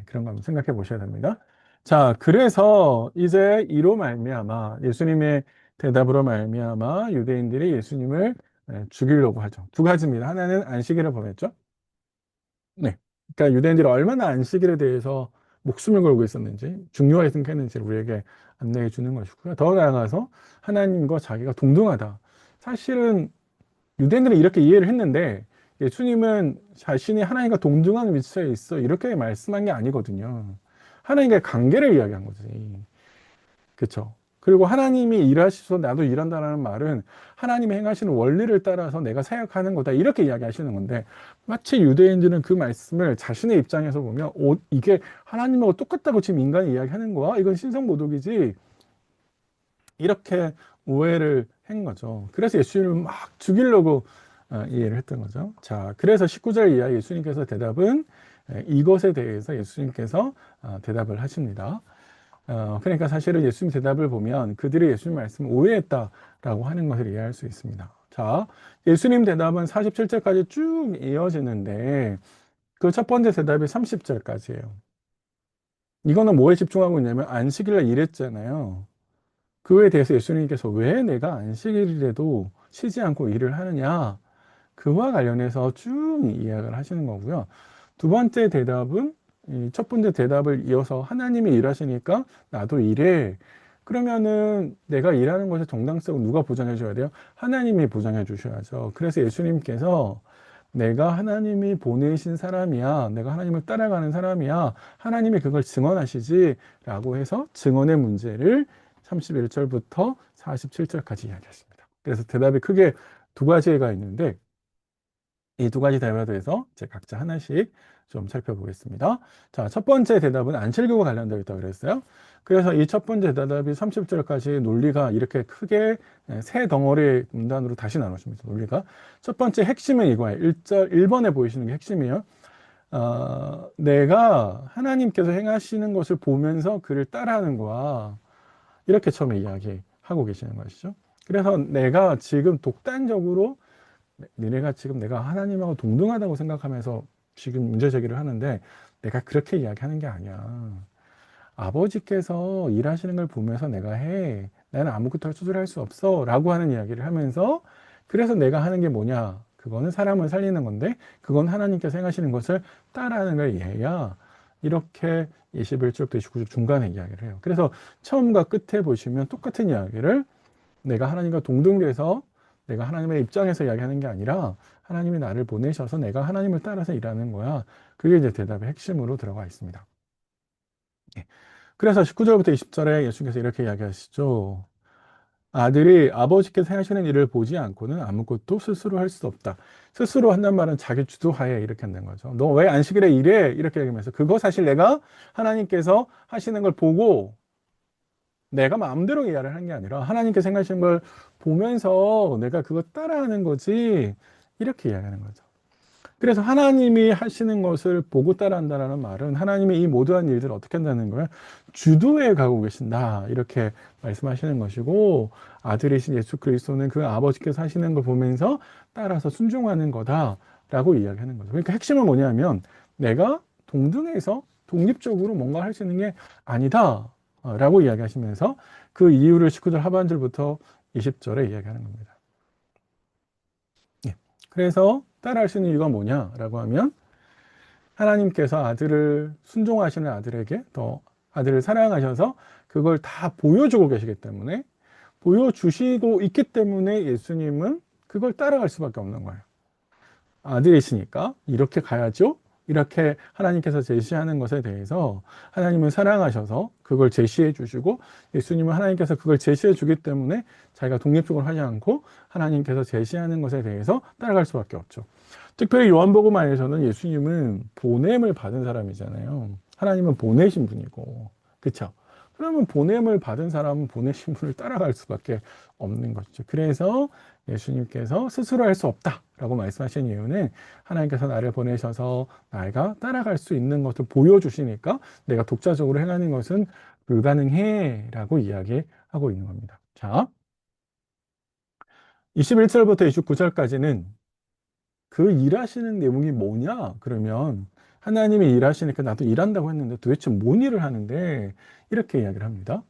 그런 거 한번 생각해 보셔야 됩니다. 자, 그래서 이제 이로 말미암아 예수님의 대답으로 말미암아 유대인들이 예수님을 죽이려고 하죠. 두 가지입니다. 하나는 안식일을 범했죠. 네. 그러니까 유대인들이 얼마나 안식일에 대해서 목숨을 걸고 있었는지, 중요하게 생각했는지를 우리에게 안내해 주는 것이고요. 더 나아가서 하나님과 자기가 동등하다. 사실은 유대인들은 이렇게 이해를 했는데 예수님은 자신이 하나님과 동등한 위치에 있어 이렇게 말씀한 게 아니거든요. 하나님과의 관계를 이야기한 거지. 그렇죠? 그리고 하나님이 일하셔서 나도 일한다라는 말은 하나님이 행하시는 원리를 따라서 내가 사역하는 거다 이렇게 이야기하시는 건데 마치 유대인들은 그 말씀을 자신의 입장에서 보면 이게 하나님하고 똑같다고 지금 인간이 이야기하는 거야? 이건 신성모독이지 이렇게 오해를 한 거죠. 그래서 예수님을 막 죽이려고 이해를 했던 거죠. 자, 그래서 19절 이하 예수님께서 대답은 이것에 대해서 예수님께서 대답을 하십니다. 그러니까 사실은 예수님 대답을 보면 그들이 예수님 말씀을 오해했다라고 하는 것을 이해할 수 있습니다. 자, 예수님 대답은 47절까지 쭉 이어지는데 그 첫 번째 대답이 30절까지예요. 이거는 뭐에 집중하고 있냐면 안식일날 일했잖아요. 그에 대해서 예수님께서 왜 내가 안식일에도 쉬지 않고 일을 하느냐? 그와 관련해서 쭉 이야기를 하시는 거고요. 두 번째 대답은 이첫 번째 대답을 이어서 하나님이 일하시니까 나도 일해. 그러면은 내가 일하는 것의 정당성을 누가 보장해 줘야 돼요? 하나님이 보장해 주셔야죠. 그래서 예수님께서 내가 하나님이 보내신 사람이야. 내가 하나님을 따라가는 사람이야. 하나님이 그걸 증언하시지. 라고 해서 증언의 문제를 31절부터 47절까지 이야기했습니다. 그래서 대답이 크게 두 가지가 있는데 이 두 가지 대화에 대해서 이제 각자 하나씩 좀 살펴보겠습니다. 자, 첫 번째 대답은 안철교와 관련되어 있다고 그랬어요. 그래서 이 첫 번째 대답이 30절까지 논리가 이렇게 크게 세 덩어리 문단으로 다시 나눠집니다. 논리가. 첫 번째 핵심은 이거예요. 1절, 1번에 보이시는 게 핵심이에요. 내가 하나님께서 행하시는 것을 보면서 그를 따라하는 거야. 이렇게 처음에 이야기하고 계시는 것이죠. 그래서 내가 지금 독단적으로 니네가 지금 내가 하나님하고 동등하다고 생각하면서 지금 문제 제기를 하는데 내가 그렇게 이야기하는 게 아니야. 아버지께서 일하시는 걸 보면서 내가 해. 나는 아무것도 수술할 수 없어. 라고 하는 이야기를 하면서 그래서 내가 하는 게 뭐냐. 그거는 사람을 살리는 건데 그건 하나님께서 행하시는 것을 따라하는 걸 이해해야 이렇게 21절부터 29절 중간에 이야기를 해요. 그래서 처음과 끝에 보시면 똑같은 이야기를 내가 하나님과 동등돼서 내가 하나님의 입장에서 이야기하는 게 아니라 하나님이 나를 보내셔서 내가 하나님을 따라서 일하는 거야. 그게 이제 대답의 핵심으로 들어가 있습니다. 예. 그래서 19절부터 20절에 예수님께서 이렇게 이야기하시죠. 아들이 아버지께서 하시는 일을 보지 않고는 아무것도 스스로 할 수 없다. 스스로 한단 말은 자기 주도하에 이렇게 한다는 거죠. 너 왜 안식일에 일해? 이렇게 얘기하면서 그거 사실 내가 하나님께서 하시는 걸 보고 내가 마음대로 이해를 하는 게 아니라 하나님께서 생각하시는 걸 보면서 내가 그거 따라하는 거지 이렇게 이야기하는 거죠. 그래서 하나님이 하시는 것을 보고 따라한다는 말은 하나님이 이 모든 일들을 어떻게 한다는 거예요? 주도해 가고 계신다 이렇게 말씀하시는 것이고 아들이신 예수 그리스도는 그 아버지께서 하시는 걸 보면서 따라서 순종하는 거다라고 이야기하는 거죠. 그러니까 핵심은 뭐냐면 내가 동등해서 독립적으로 뭔가 할 수 있는 게 아니다 라고 이야기하시면서 그 이유를 19절 하반절부터 20절에 이야기하는 겁니다. 예. 그래서 따라할 수 있는 이유가 뭐냐라고 하면 하나님께서 아들을 순종하시는 아들에게 더 아들을 사랑하셔서 그걸 다 보여주고 계시기 때문에 보여주시고 있기 때문에 예수님은 그걸 따라갈 수밖에 없는 거예요. 아들이시니까 이렇게 가야죠. 이렇게 하나님께서 제시하는 것에 대해서 하나님은 사랑하셔서 그걸 제시해 주시고 예수님은 하나님께서 그걸 제시해 주기 때문에 자기가 독립적으로 하지 않고 하나님께서 제시하는 것에 대해서 따라갈 수밖에 없죠. 특별히 요한복음 안에서는 예수님은 보냄을 받은 사람이잖아요. 하나님은 보내신 분이고, 그렇죠? 그러면 보냄을 받은 사람은 보내신 분을 따라갈 수밖에 없는 것이죠. 그래서 예수님께서 스스로 할 수 없다라고 말씀하신 이유는 하나님께서 나를 보내셔서 나가 따라갈 수 있는 것을 보여주시니까 내가 독자적으로 행하는 것은 불가능해라고 이야기하고 있는 겁니다. 자, 21절부터 29절까지는 그 일하시는 내용이 뭐냐? 그러면 하나님이 일하시니까 나도 일한다고 했는데 도대체 뭔 일을 하는데? 이렇게 이야기를 합니다.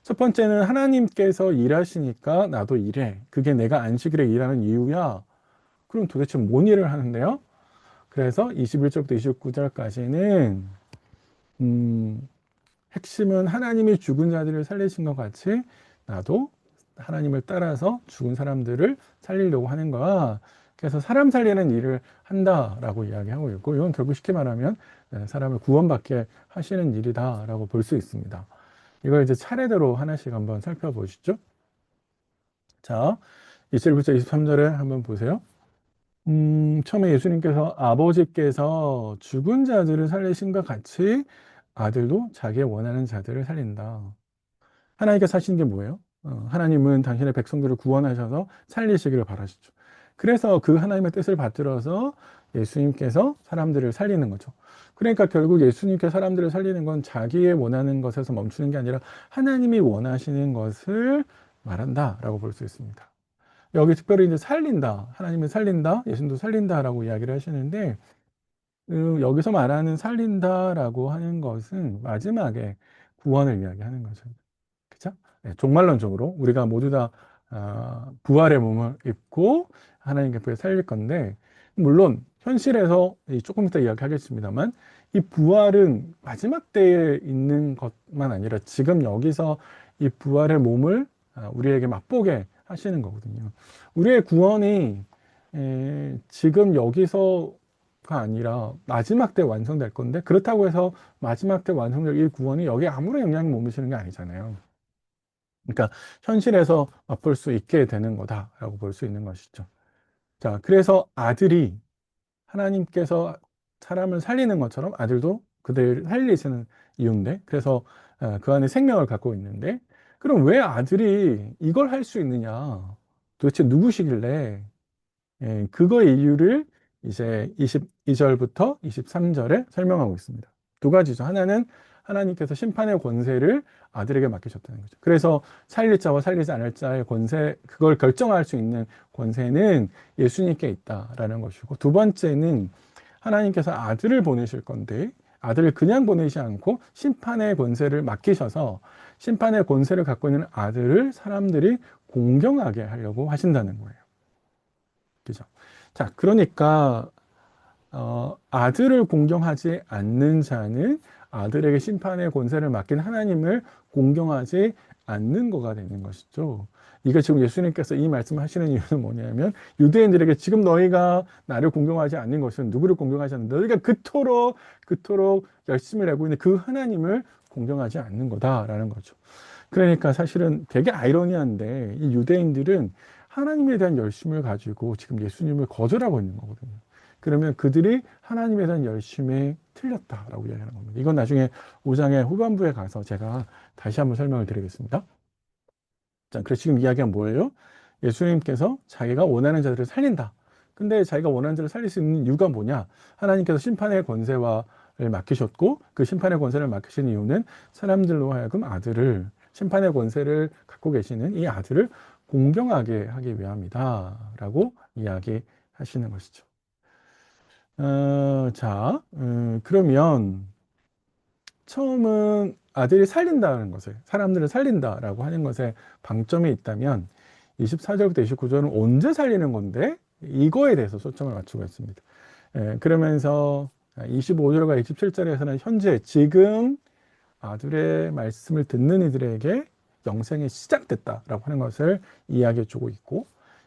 첫 번째는 하나님께서 일하시니까 나도 일해. 그게 내가 안식일에 일하는 이유야. 그럼 도대체 뭔 일을 하는데요? 그래서 21절부터 29절까지는 핵심은 하나님이 죽은 자들을 살리신 것 같이 나도 하나님을 따라서 죽은 사람들을 살리려고 하는 거야. 그래서 사람 살리는 일을 한다라고 이야기하고 있고 이건 결국 쉽게 말하면 사람을 구원받게 하시는 일이다라고 볼 수 있습니다. 이걸 이제 차례대로 하나씩 한번 살펴보시죠. 자, 27절부터 23절에 한번 보세요. 처음에 예수님께서 아버지께서 죽은 자들을 살리신 것 같이 아들도 자기의 원하는 자들을 살린다. 하나님께서 하시는 게 뭐예요? 하나님은 당신의 백성들을 구원하셔서 살리시기를 바라시죠. 그래서 그 하나님의 뜻을 받들어서 예수님께서 사람들을 살리는 거죠. 그러니까 결국 예수님께서 사람들을 살리는 건 자기의 원하는 것에서 멈추는 게 아니라 하나님이 원하시는 것을 말한다라고 볼 수 있습니다. 여기 특별히 이제 살린다, 하나님은 살린다, 예수님도 살린다라고 이야기를 하시는데 여기서 말하는 살린다라고 하는 것은 마지막에 구원을 이야기하는 거죠. 그죠? 네, 종말론적으로 우리가 모두 다 부활의 몸을 입고 하나님 곁에 살릴 건데 물론 현실에서 조금 이따 이야기하겠습니다만 이 부활은 마지막 때에 있는 것만 아니라 지금 여기서 이 부활의 몸을 우리에게 맛보게 하시는 거거든요. 우리의 구원이 지금 여기서가 아니라 마지막 때 완성될 건데 그렇다고 해서 마지막 때 완성될 이 구원이 여기에 아무런 영향을 못 미치는 게 아니잖아요. 그러니까 현실에서 맛볼 수 있게 되는 거다라고 볼 수 있는 것이죠. 자, 그래서 아들이 하나님께서 사람을 살리는 것처럼 아들도 그들을 살리시는 이유인데, 그래서 그 안에 생명을 갖고 있는데, 그럼 왜 아들이 이걸 할 수 있느냐? 도대체 누구시길래? 예, 그거의 이유를 이제 22절부터 23절에 설명하고 있습니다. 두 가지죠. 하나는 하나님께서 심판의 권세를 아들에게 맡기셨다는 거죠. 그래서 살릴 자와 살리지 않을 자의 권세, 그걸 결정할 수 있는 권세는 예수님께 있다라는 것이고, 두 번째는 하나님께서 아들을 보내실 건데, 아들을 그냥 보내지 않고 심판의 권세를 맡기셔서 심판의 권세를 갖고 있는 아들을 사람들이 공경하게 하려고 하신다는 거예요. 그죠? 자, 그러니까 아들을 공경하지 않는 자는 아들에게 심판의 권세를 맡긴 하나님을 공경하지 않는 거가 되는 것이죠. 이게 지금 예수님께서 이 말씀을 하시는 이유는 뭐냐면, 유대인들에게 지금 너희가 나를 공경하지 않는 것은 누구를 공경하지 않는, 너희가 그토록 열심을 내고 있는 그 하나님을 공경하지 않는 거다라는 거죠. 그러니까 사실은 되게 아이러니한데, 이 유대인들은 하나님에 대한 열심을 가지고 지금 예수님을 거절하고 있는 거거든요. 그러면 그들이 하나님에 대한 열심에 틀렸다라고 이야기하는 겁니다. 이건 나중에 5장의 후반부에 가서 제가 다시 한번 설명을 드리겠습니다. 자, 그래서 지금 이야기가 뭐예요? 예수님께서 자기가 원하는 자들을 살린다. 근데 자기가 원하는 자를 살릴 수 있는 이유가 뭐냐? 하나님께서 심판의 권세를 맡기셨고, 그 심판의 권세를 맡기신 이유는 사람들로 하여금 아들을, 심판의 권세를 갖고 계시는 이 아들을 공경하게 하기 위함이다 라고 이야기하시는 것이죠. 자, 그러면 처음은 아들이 살린다는 것에, 사람들을 살린다라고 하는 것에 방점이 있다면, 24절부터 29절은 언제 살리는 건데, 이거에 대해서 초점을 맞추고 있습니다. 그러면서 25절과 27절에서는 현재 지금 아들의 말씀을 듣는 이들에게 영생이 시작됐다라고 하는 것을 이야기해 주고 있고,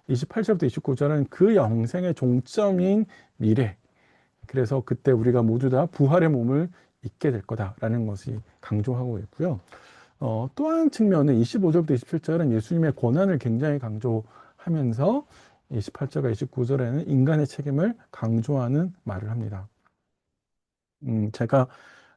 28절부터 29절은 그 영생의 종점인 미래, 그래서 그때 우리가 모두 다 부활의 몸을 입게 될 거다라는 것이 강조하고 있고요. 또 한 측면은 25절부터 27절은 예수님의 권한을 굉장히 강조하면서 28절과 29절에는 인간의 책임을 강조하는 말을 합니다. 제가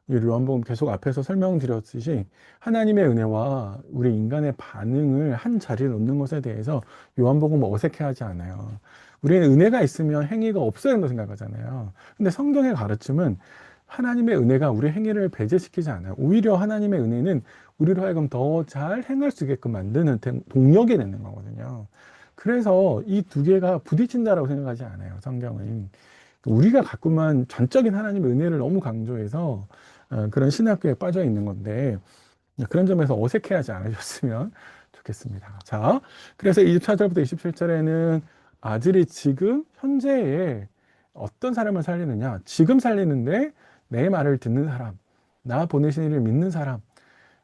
이 요한복음 계속 앞에서 설명드렸듯이 하나님의 은혜와 우리 인간의 반응을 한 자리에 놓는 것에 대해서 요한복음은 어색해하지 않아요. 우리는 은혜가 있으면 행위가 없어야 된다고 생각하잖아요. 근데 성경의 가르침은 하나님의 은혜가 우리 행위를 배제시키지 않아요. 오히려 하나님의 은혜는 우리로 하여금 더 잘 행할 수 있게끔 만드는 동력이 되는 거거든요. 그래서 이 두 개가 부딪힌다라고 생각하지 않아요, 성경은. 우리가 가끔만 전적인 하나님의 은혜를 너무 강조해서 그런 신학교에 빠져 있는 건데, 그런 점에서 어색해하지 않으셨으면 좋겠습니다. 자, 그래서 24절부터 27절에는 아들이 지금 현재에 어떤 사람을 살리느냐, 지금 살리는데 내 말을 듣는 사람, 나 보내신 이를 믿는 사람.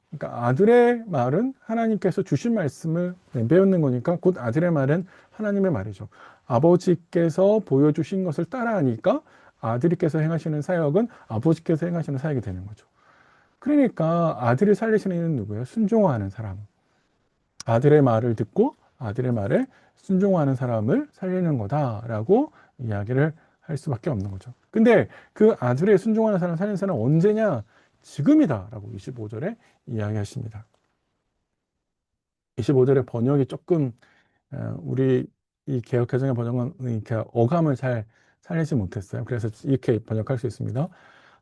그러니까 아들의 말은 하나님께서 주신 말씀을 배우는 거니까, 곧 아들의 말은 하나님의 말이죠. 아버지께서 보여주신 것을 따라하니까 아들이께서 행하시는 사역은 아버지께서 행하시는 사역이 되는 거죠. 그러니까 아들을 살리시는 이는 누구예요? 순종하는 사람. 아들의 말을 듣고 아들의 말에 순종하는 사람을 살리는 거다라고 이야기를 할 수밖에 없는 거죠. 근데 그 아들의 순종하는 사람, 살리는 사람은 언제냐? 지금이다라고 25절에 이야기하십니다. 25절의 번역이 조금 우리 이 개역개정의 번역은 이렇게 어감을 잘 살리지 못했어요. 그래서 이렇게 번역할 수 있습니다.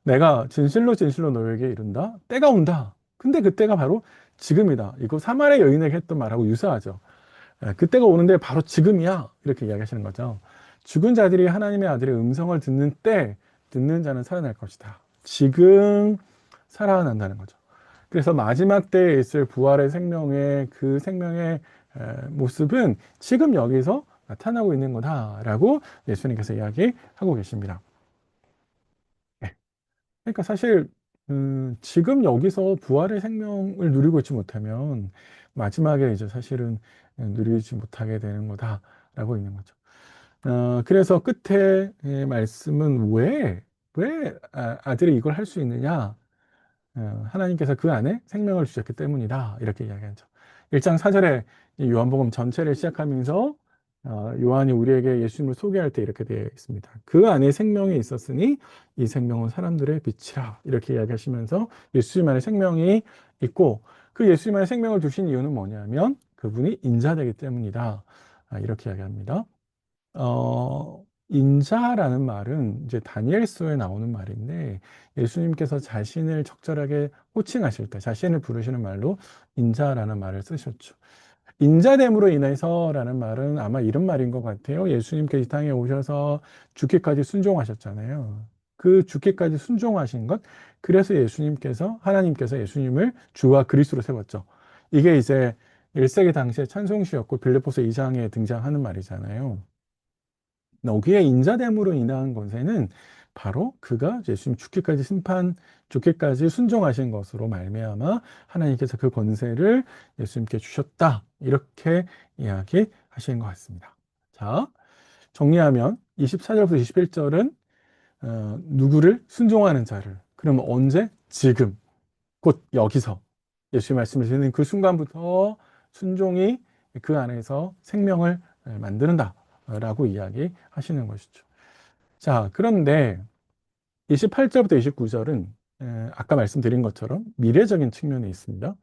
내가 진실로 진실로 너에게 이른다. 때가 온다. 근데 그 때가 바로 지금이다. 이거 사마리아 여인에게 했던 말하고 유사하죠. 그때가 오는데 바로 지금이야. 이렇게 이야기하시는 거죠. 죽은 자들이 하나님의 아들의 음성을 듣는 때, 듣는 자는 살아날 것이다. 지금 살아난다는 거죠. 그래서 마지막 때에 있을 부활의 생명의 그 생명의 모습은 지금 여기서 나타나고 있는 거다라고 예수님께서 이야기하고 계십니다. 네. 그러니까 사실 지금 여기서 부활의 생명을 누리고 있지 못하면 마지막에 이제 사실은 누리지 못하게 되는 거다라고 있는 거죠. 그래서 끝에 말씀은 왜 아들이 이걸 할 수 있느냐? 하나님께서 그 안에 생명을 주셨기 때문이다. 이렇게 이야기하죠. 1장 4절에 요한복음 전체를 시작하면서 요한이 우리에게 예수님을 소개할 때 이렇게 되어 있습니다. 그 안에 생명이 있었으니 이 생명은 사람들의 빛이라 이렇게 이야기하시면서 예수님 안에 생명이 있고 그 예수님 안에 생명을 두신 이유는 뭐냐면 그분이 인자되기 때문이다. 이렇게 이야기합니다. 인자라는 말은 이제 다니엘서에 나오는 말인데 예수님께서 자신을 적절하게 호칭하실 때 자신을 부르시는 말로 인자라는 말을 쓰셨죠. 인자됨으로 인해서라는 말은 아마 이런 말인 것 같아요. 예수님께 이 땅에 오셔서 죽기까지 순종하셨잖아요. 그 죽기까지 순종하신 것, 그래서 하나님께서 예수님을 주와 그리스도로 세웠죠. 이게 이제 1세기 당시의 찬송시였고 빌립보서 2장에 등장하는 말이잖아요. 여기에 인자됨으로 인한 권세는 바로 그가 예수님 죽기까지 순종하신 것으로 말미암아 하나님께서 그 권세를 예수님께 주셨다. 이렇게 이야기하시는 것 같습니다. 자, 정리하면 24절부터 21절은 누구를 순종하는 자를. 그러면 언제? 지금. 곧 여기서 예수님 말씀을 드리는 그 순간부터 순종이 그 안에서 생명을 만드는다. 라고 이야기하시는 것이죠. 자, 그런데 28절부터 29절은 아까 말씀드린 것처럼 미래적인 측면이 있습니다.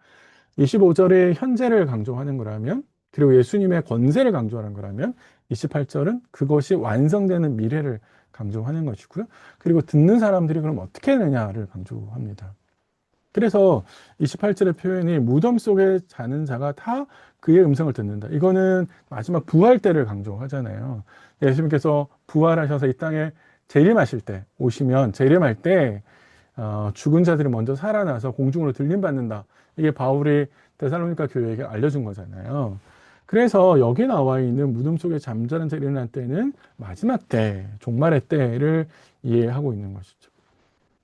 25절에 현재를 강조하는 거라면, 그리고 예수님의 권세를 강조하는 거라면, 28절은 그것이 완성되는 미래를 강조하는 것이고요. 그리고 듣는 사람들이 그럼 어떻게 되느냐를 강조합니다. 그래서 28절의 표현이 무덤 속에 자는 자가 다 그의 음성을 듣는다. 이거는 마지막 부활 때를 강조하잖아요. 예수님께서 부활하셔서 이 땅에 재림하실 때 오시면 재림할 때 죽은 자들이 먼저 살아나서 공중으로 들림받는다. 이게 바울이 데살로니가 교회에게 알려준 거잖아요. 그래서 여기 나와 있는 무덤 속에 잠자는 자 일어날 때는 마지막 때, 종말의 때를 이해하고 있는 것이죠.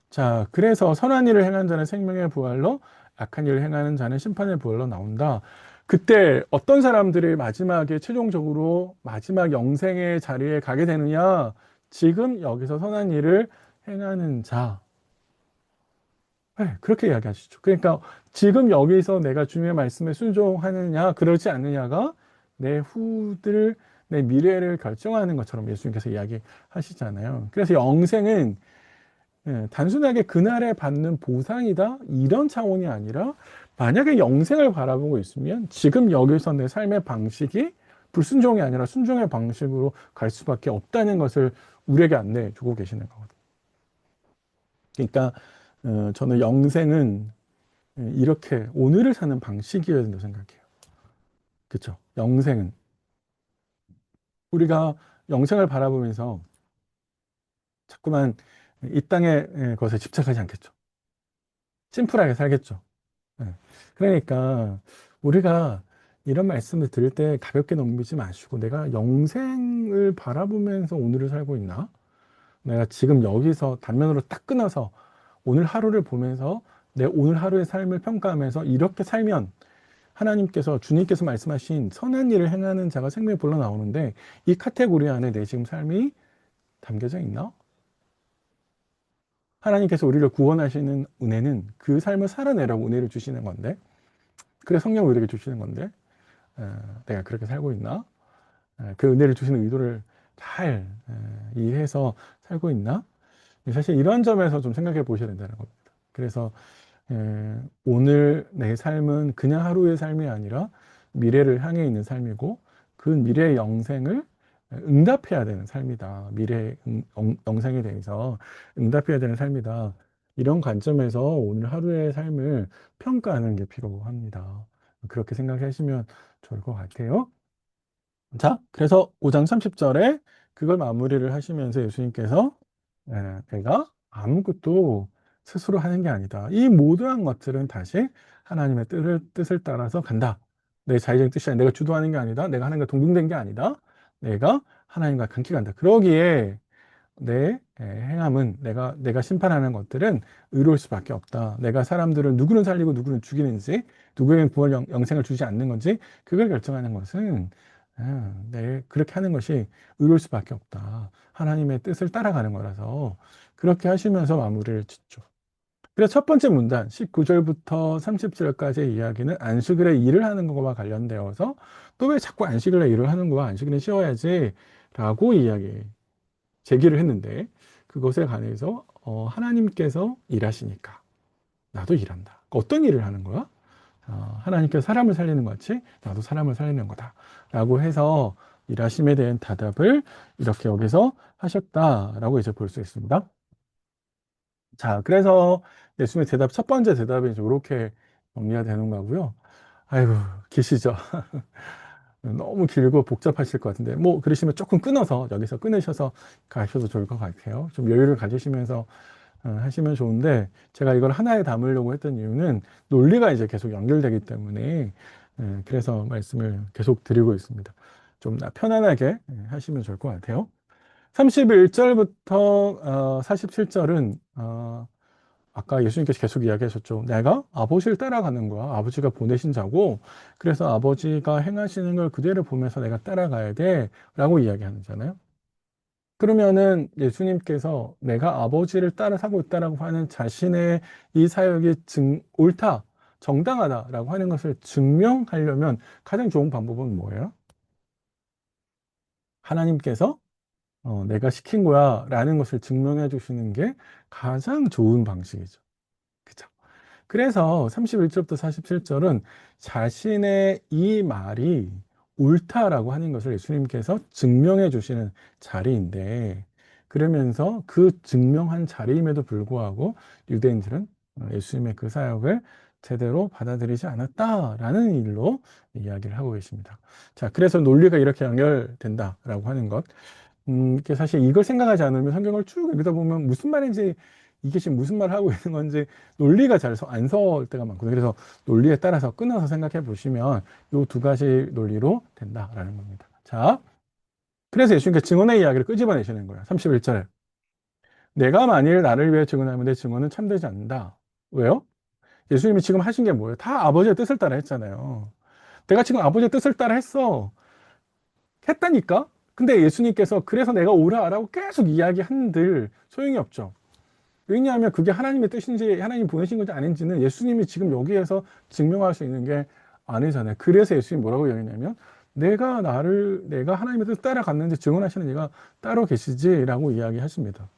자, 그래서 선한 일을 행한 자는 생명의 부활로, 악한 일을 행하는 자는 심판의 부활로 나온다. 그때 어떤 사람들이 마지막에 최종적으로 마지막 영생의 자리에 가게 되느냐? 지금 여기서 선한 일을 행하는 자. 네, 그렇게 이야기하시죠. 그러니까 지금 여기서 내가 주님의 말씀에 순종하느냐, 그러지 않느냐가 내 후들, 내 미래를 결정하는 것처럼 예수님께서 이야기하시잖아요. 그래서 영생은 단순하게 그날에 받는 보상이다 이런 차원이 아니라 만약에 영생을 바라보고 있으면 지금 여기서 내 삶의 방식이 불순종이 아니라 순종의 방식으로 갈 수밖에 없다는 것을 우리에게 안내해 주고 계시는 거거든요. 그러니까 저는 영생은 이렇게 오늘을 사는 방식이어야 된다고 생각해요. 그렇죠? 영생은 우리가 영생을 바라보면서 자꾸만 이 땅의 것에 집착하지 않겠죠. 심플하게 살겠죠. 네. 그러니까 우리가 이런 말씀을 들을 때 가볍게 넘기지 마시고 내가 영생을 바라보면서 오늘을 살고 있나? 내가 지금 여기서 단면으로 딱 끊어서 오늘 하루를 보면서 내 오늘 하루의 삶을 평가하면서 이렇게 살면 주님께서 말씀하신 선한 일을 행하는 자가 생명이 불러 나오는데 이 카테고리 안에 내 지금 삶이 담겨져 있나? 하나님께서 우리를 구원하시는 은혜는 그 삶을 살아내라고 은혜를 주시는 건데, 그래 성령을 우리에게 주시는 건데, 내가 그렇게 살고 있나? 그 은혜를 주시는 의도를 잘 이해해서 살고 있나? 사실 이런 점에서 좀 생각해 보셔야 된다는 겁니다. 그래서 오늘 내 삶은 그냥 하루의 삶이 아니라 미래를 향해 있는 삶이고 그 미래의 영생을 응답해야 되는 삶이다. 미래의 영생에 대해서 응답해야 되는 삶이다. 이런 관점에서 오늘 하루의 삶을 평가하는 게 필요합니다. 그렇게 생각하시면 좋을 것 같아요. 자, 그래서 5장 30절에 그걸 마무리를 하시면서 예수님께서 내가 아무것도 스스로 하는 게 아니다. 이 모든 것들은 다시 하나님의 뜻을 따라서 간다. 내 자의적인 뜻이 아니라 내가 주도하는 게 아니다. 내가 하나님과 동등된 게 아니다. 내가 하나님과 함께 간다. 그러기에 내 행함은 내가 심판하는 것들은 의로울 수밖에 없다. 내가 사람들을 누구는 살리고 누구는 죽이는지, 누구에겐 구원 영생을 주지 않는 건지 그걸 결정하는 것은 그렇게 하는 것이 의로울 수밖에 없다. 하나님의 뜻을 따라가는 거라서 그렇게 하시면서 마무리를 짓죠. 그래서 첫 번째 문단 19절부터 30절까지의 이야기는 안식일에 일을 하는 것과 관련되어서 또 왜 자꾸 안식일에 일을 하는 거야? 안식일은 쉬어야지 라고 이야기 제기를 했는데 그것에 관해서 하나님께서 일하시니까 나도 일한다. 어떤 일을 하는 거야? 하나님께서 사람을 살리는 것 같이 나도 사람을 살리는 거다. 라고 해서 일하심에 대한 답을 이렇게 여기서 하셨다라고 이제 볼 수 있습니다. 자, 그래서 예수님의 대답, 첫 번째 대답이 이제 이렇게 정리가 되는 거고요. 아이고, 기시죠. 너무 길고 복잡하실 것 같은데, 뭐, 그러시면 조금 끊어서, 여기서 끊으셔서 가셔도 좋을 것 같아요. 좀 여유를 가지시면서 하시면 좋은데, 제가 이걸 하나에 담으려고 했던 이유는 논리가 이제 계속 연결되기 때문에, 그래서 말씀을 계속 드리고 있습니다. 좀 편안하게 하시면 좋을 것 같아요. 31절부터 47절은, 아까 예수님께서 계속 이야기하셨죠. 내가 아버지를 따라가는 거야. 아버지가 보내신 자고, 그래서 아버지가 행하시는 걸 그대로 보면서 내가 따라가야 돼. 라고 이야기하는 잖아요. 그러면은 예수님께서 내가 아버지를 따라가고 있다라고 하는 자신의 이 사역이 옳다, 정당하다라고 하는 것을 증명하려면 가장 좋은 방법은 뭐예요? 하나님께서 내가 시킨 거야 라는 것을 증명해 주시는 게 가장 좋은 방식이죠. 그죠? 그래서 31절부터 47절은 자신의 이 말이 옳다라고 하는 것을 예수님께서 증명해 주시는 자리인데, 그러면서 그 증명한 자리임에도 불구하고 유대인들은 예수님의 그 사역을 제대로 받아들이지 않았다라는 일로 이야기를 하고 계십니다. 자, 그래서 논리가 이렇게 연결된다라고 하는 것. 이게 사실 이걸 생각하지 않으면 성경을 쭉 읽다 보면 무슨 말인지, 이게 지금 무슨 말을 하고 있는 건지 논리가 잘 안 설 때가 많거든요. 그래서 논리에 따라서 끊어서 생각해 보시면 이 두 가지 논리로 된다라는 겁니다. 자, 그래서 예수님께서 증언의 이야기를 끄집어내시는 거예요. 31절에. 내가 만일 나를 위해 증언하면 내 증언은 참되지 않는다. 왜요? 예수님이 지금 하신 게 뭐예요? 다 아버지의 뜻을 따라 했잖아요. 내가 지금 아버지의 뜻을 따라 했다니까? 근데 예수님께서 그래서 내가 오라라고 계속 이야기한들 소용이 없죠. 왜냐하면 그게 하나님의 뜻인지 하나님 보내신 건지 아닌지는 예수님이 지금 여기에서 증명할 수 있는 게 아니잖아요. 그래서 예수님이 뭐라고 이야기냐면 내가 하나님의 뜻 따라갔는지 증언하시는 이가 따로 계시지라고 이야기하십니다.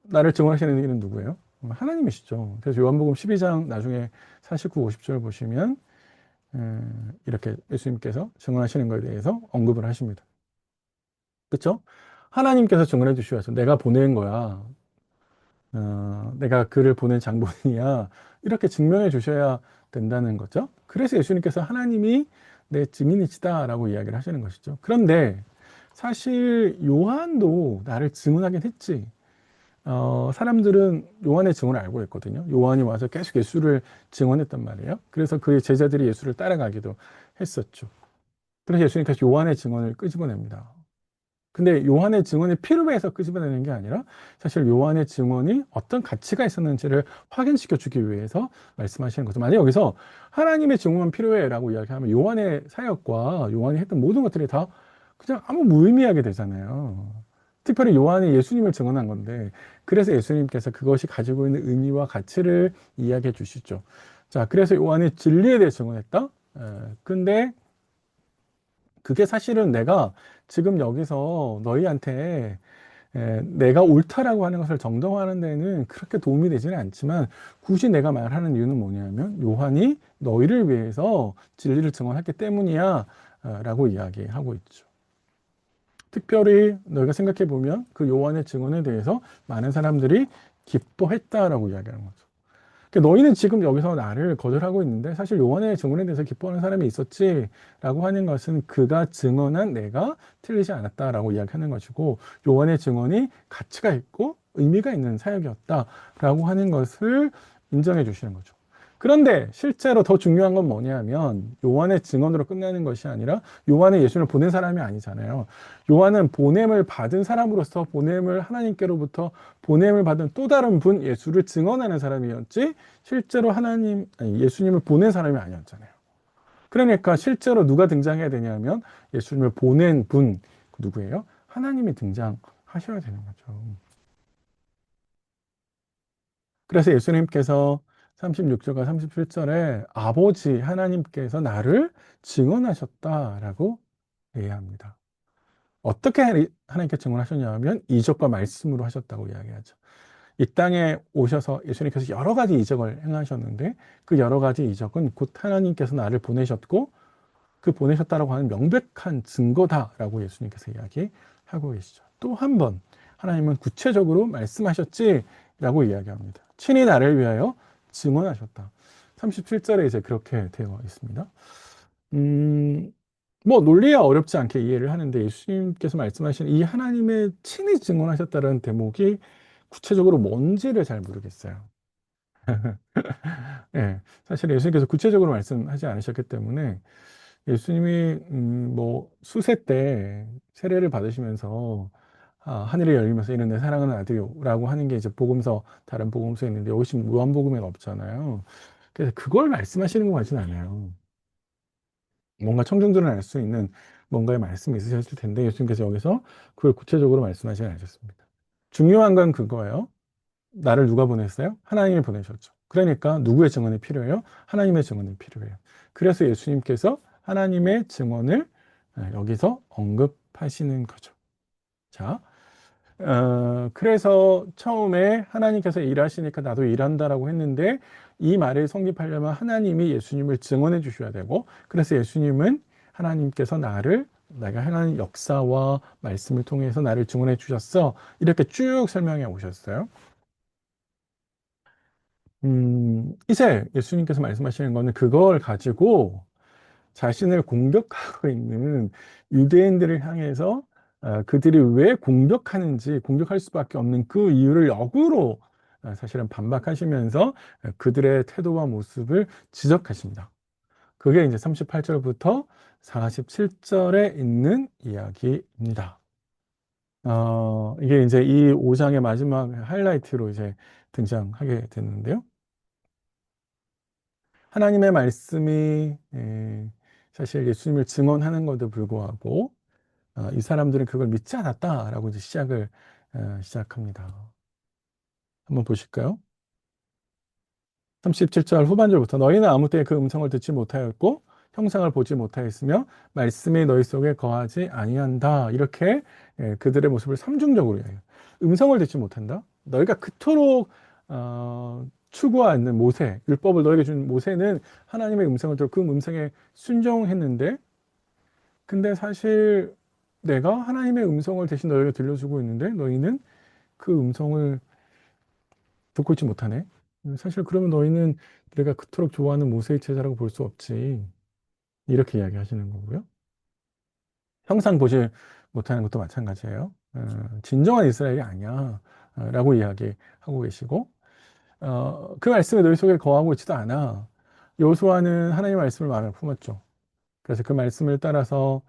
나를 증언하시는 이는 누구예요? 하나님이시죠. 그래서 요한복음 12장 나중에 49, 50절 보시면 이렇게 예수님께서 증언하시는 것에 대해서 언급을 하십니다. 그렇죠? 하나님께서 증언해 주시면서 내가 보낸 거야. 내가 그를 보낸 장본이야. 이렇게 증명해 주셔야 된다는 거죠. 그래서 예수님께서 하나님이 내 증인이시다라고 이야기를 하시는 것이죠. 그런데 사실 요한도 나를 증언하긴 했지. 사람들은 요한의 증언을 알고 있거든요. 요한이 와서 계속 예수를 증언했단 말이에요. 그래서 그의 제자들이 예수를 따라가기도 했었죠. 그래서 예수님께서 요한의 증언을 끄집어냅니다. 근데 요한의 증언이 필요해서 끄집어내는 게 아니라 사실 요한의 증언이 어떤 가치가 있었는지를 확인시켜 주기 위해서 말씀하시는 거죠. 만약 여기서 하나님의 증언만 필요해라고 이야기하면 요한의 사역과 요한이 했던 모든 것들이 다 그냥 아무 무의미하게 되잖아요. 특별히 요한이 예수님을 증언한 건데, 그래서 예수님께서 그것이 가지고 있는 의미와 가치를 이야기해 주시죠. 자, 그래서 요한이 진리에 대해 증언했다. 근데 그게 사실은 내가 지금 여기서 너희한테 내가 옳다라고 하는 것을 정정하는 데는 그렇게 도움이 되지는 않지만, 굳이 내가 말하는 이유는 뭐냐면 요한이 너희를 위해서 진리를 증언했기 때문이야 라고 이야기하고 있죠. 특별히 너희가 생각해 보면 그 요한의 증언에 대해서 많은 사람들이 기뻐했다라고 이야기하는 거죠. 그러니까 너희는 지금 여기서 나를 거절하고 있는데 사실 요한의 증언에 대해서 기뻐하는 사람이 있었지라고 하는 것은 그가 증언한 내가 틀리지 않았다라고 이야기하는 것이고, 요한의 증언이 가치가 있고 의미가 있는 사역이었다라고 하는 것을 인정해 주시는 거죠. 그런데 실제로 더 중요한 건 뭐냐면 요한의 증언으로 끝나는 것이 아니라 요한은 예수를 보낸 사람이 아니잖아요. 요한은 보냄을 받은 사람으로서 보냄을 하나님께로부터 보냄을 받은 또 다른 분 예수를 증언하는 사람이었지 실제로 예수님을 보낸 사람이 아니었잖아요. 그러니까 실제로 누가 등장해야 되냐면 예수님을 보낸 분 누구예요? 하나님이 등장하셔야 되는 거죠. 그래서 예수님께서 36절과 37절에 아버지 하나님께서 나를 증언하셨다라고 이해합니다. 어떻게 하나님께 증언하셨냐면 이적과 말씀으로 하셨다고 이야기하죠. 이 땅에 오셔서 예수님께서 여러 가지 이적을 행하셨는데 그 여러 가지 이적은 곧 하나님께서 나를 보내셨고 그 보내셨다라고 하는 명백한 증거다라고 예수님께서 이야기하고 계시죠. 또 한 번 하나님은 구체적으로 말씀하셨지라고 이야기합니다. 친히 나를 위하여 증언하셨다. 37절에 이제 그렇게 되어 있습니다. 음, 뭐 논리야 어렵지 않게 이해를 하는데 예수님께서 말씀하신 이 하나님의 친히 증언하셨다는 대목이 구체적으로 뭔지를 잘 모르겠어요. 예, 사실 예수님께서 구체적으로 말씀하지 않으셨기 때문에 예수님이 뭐 수세 때 세례를 받으시면서 하늘이 열리면서 이는 내 사랑하는 아들이요라고 하는 게 이제 복음서 다른 복음서에 있는데 여기 지금 요한복음에는 없잖아요. 그래서 그걸 말씀하시는 것 같지는 않아요. 뭔가 청중들은 알 수 있는 뭔가의 말씀이 있으셨을 텐데 예수님께서 여기서 그걸 구체적으로 말씀하시지 않으셨습니다. 중요한 건 그거예요. 나를 누가 보냈어요? 하나님이 보내셨죠. 그러니까 누구의 증언이 필요해요? 하나님의 증언이 필요해요. 그래서 예수님께서 하나님의 증언을 여기서 언급하시는 거죠. 자, 그래서 처음에 하나님께서 일하시니까 나도 일한다라고 했는데 이 말을 성립하려면 하나님이 예수님을 증언해 주셔야 되고 그래서 예수님은 하나님께서 내가 하나님 역사와 말씀을 통해서 나를 증언해 주셨어. 이렇게 쭉 설명해 오셨어요. 이제 예수님께서 말씀하시는 거는 그걸 가지고 자신을 공격하고 있는 유대인들을 향해서 그들이 왜 공격할 수밖에 없는 그 이유를 역으로 사실은 반박하시면서 그들의 태도와 모습을 지적하십니다. 그게 이제 38절부터 47절에 있는 이야기입니다. 이게 이제 이 5장의 마지막 하이라이트로 이제 등장하게 됐는데요. 하나님의 말씀이 사실 예수님을 증언하는 것에도 불구하고 이 사람들은 그걸 믿지 않았다라고 이제 시작합니다. 한번 보실까요? 37절 후반절부터 너희는 아무 때에 그 음성을 듣지 못하였고 형상을 보지 못하였으며 말씀이 너희 속에 거하지 아니한다. 이렇게 그들의 모습을 삼중적으로 해요. 음성을 듣지 못한다. 너희가 그토록 추구하는 모세, 율법을 너에게 준 모세는 하나님의 음성을 듣고 그 음성에 순종했는데 근데 사실 내가 하나님의 음성을 대신 너에게 들려주고 있는데 너희는 그 음성을 듣고 있지 못하네. 사실 그러면 너희는 내가 그토록 좋아하는 모세의 제자라고 볼 수 없지. 이렇게 이야기하시는 거고요. 형상 보지 못하는 것도 마찬가지예요. 진정한 이스라엘이 아니야. 라고 이야기하고 계시고, 그 말씀이 너희 속에 거하고 있지도 않아. 여호수아는 하나님의 말씀을 마음에 품었죠. 그래서 그 말씀을 따라서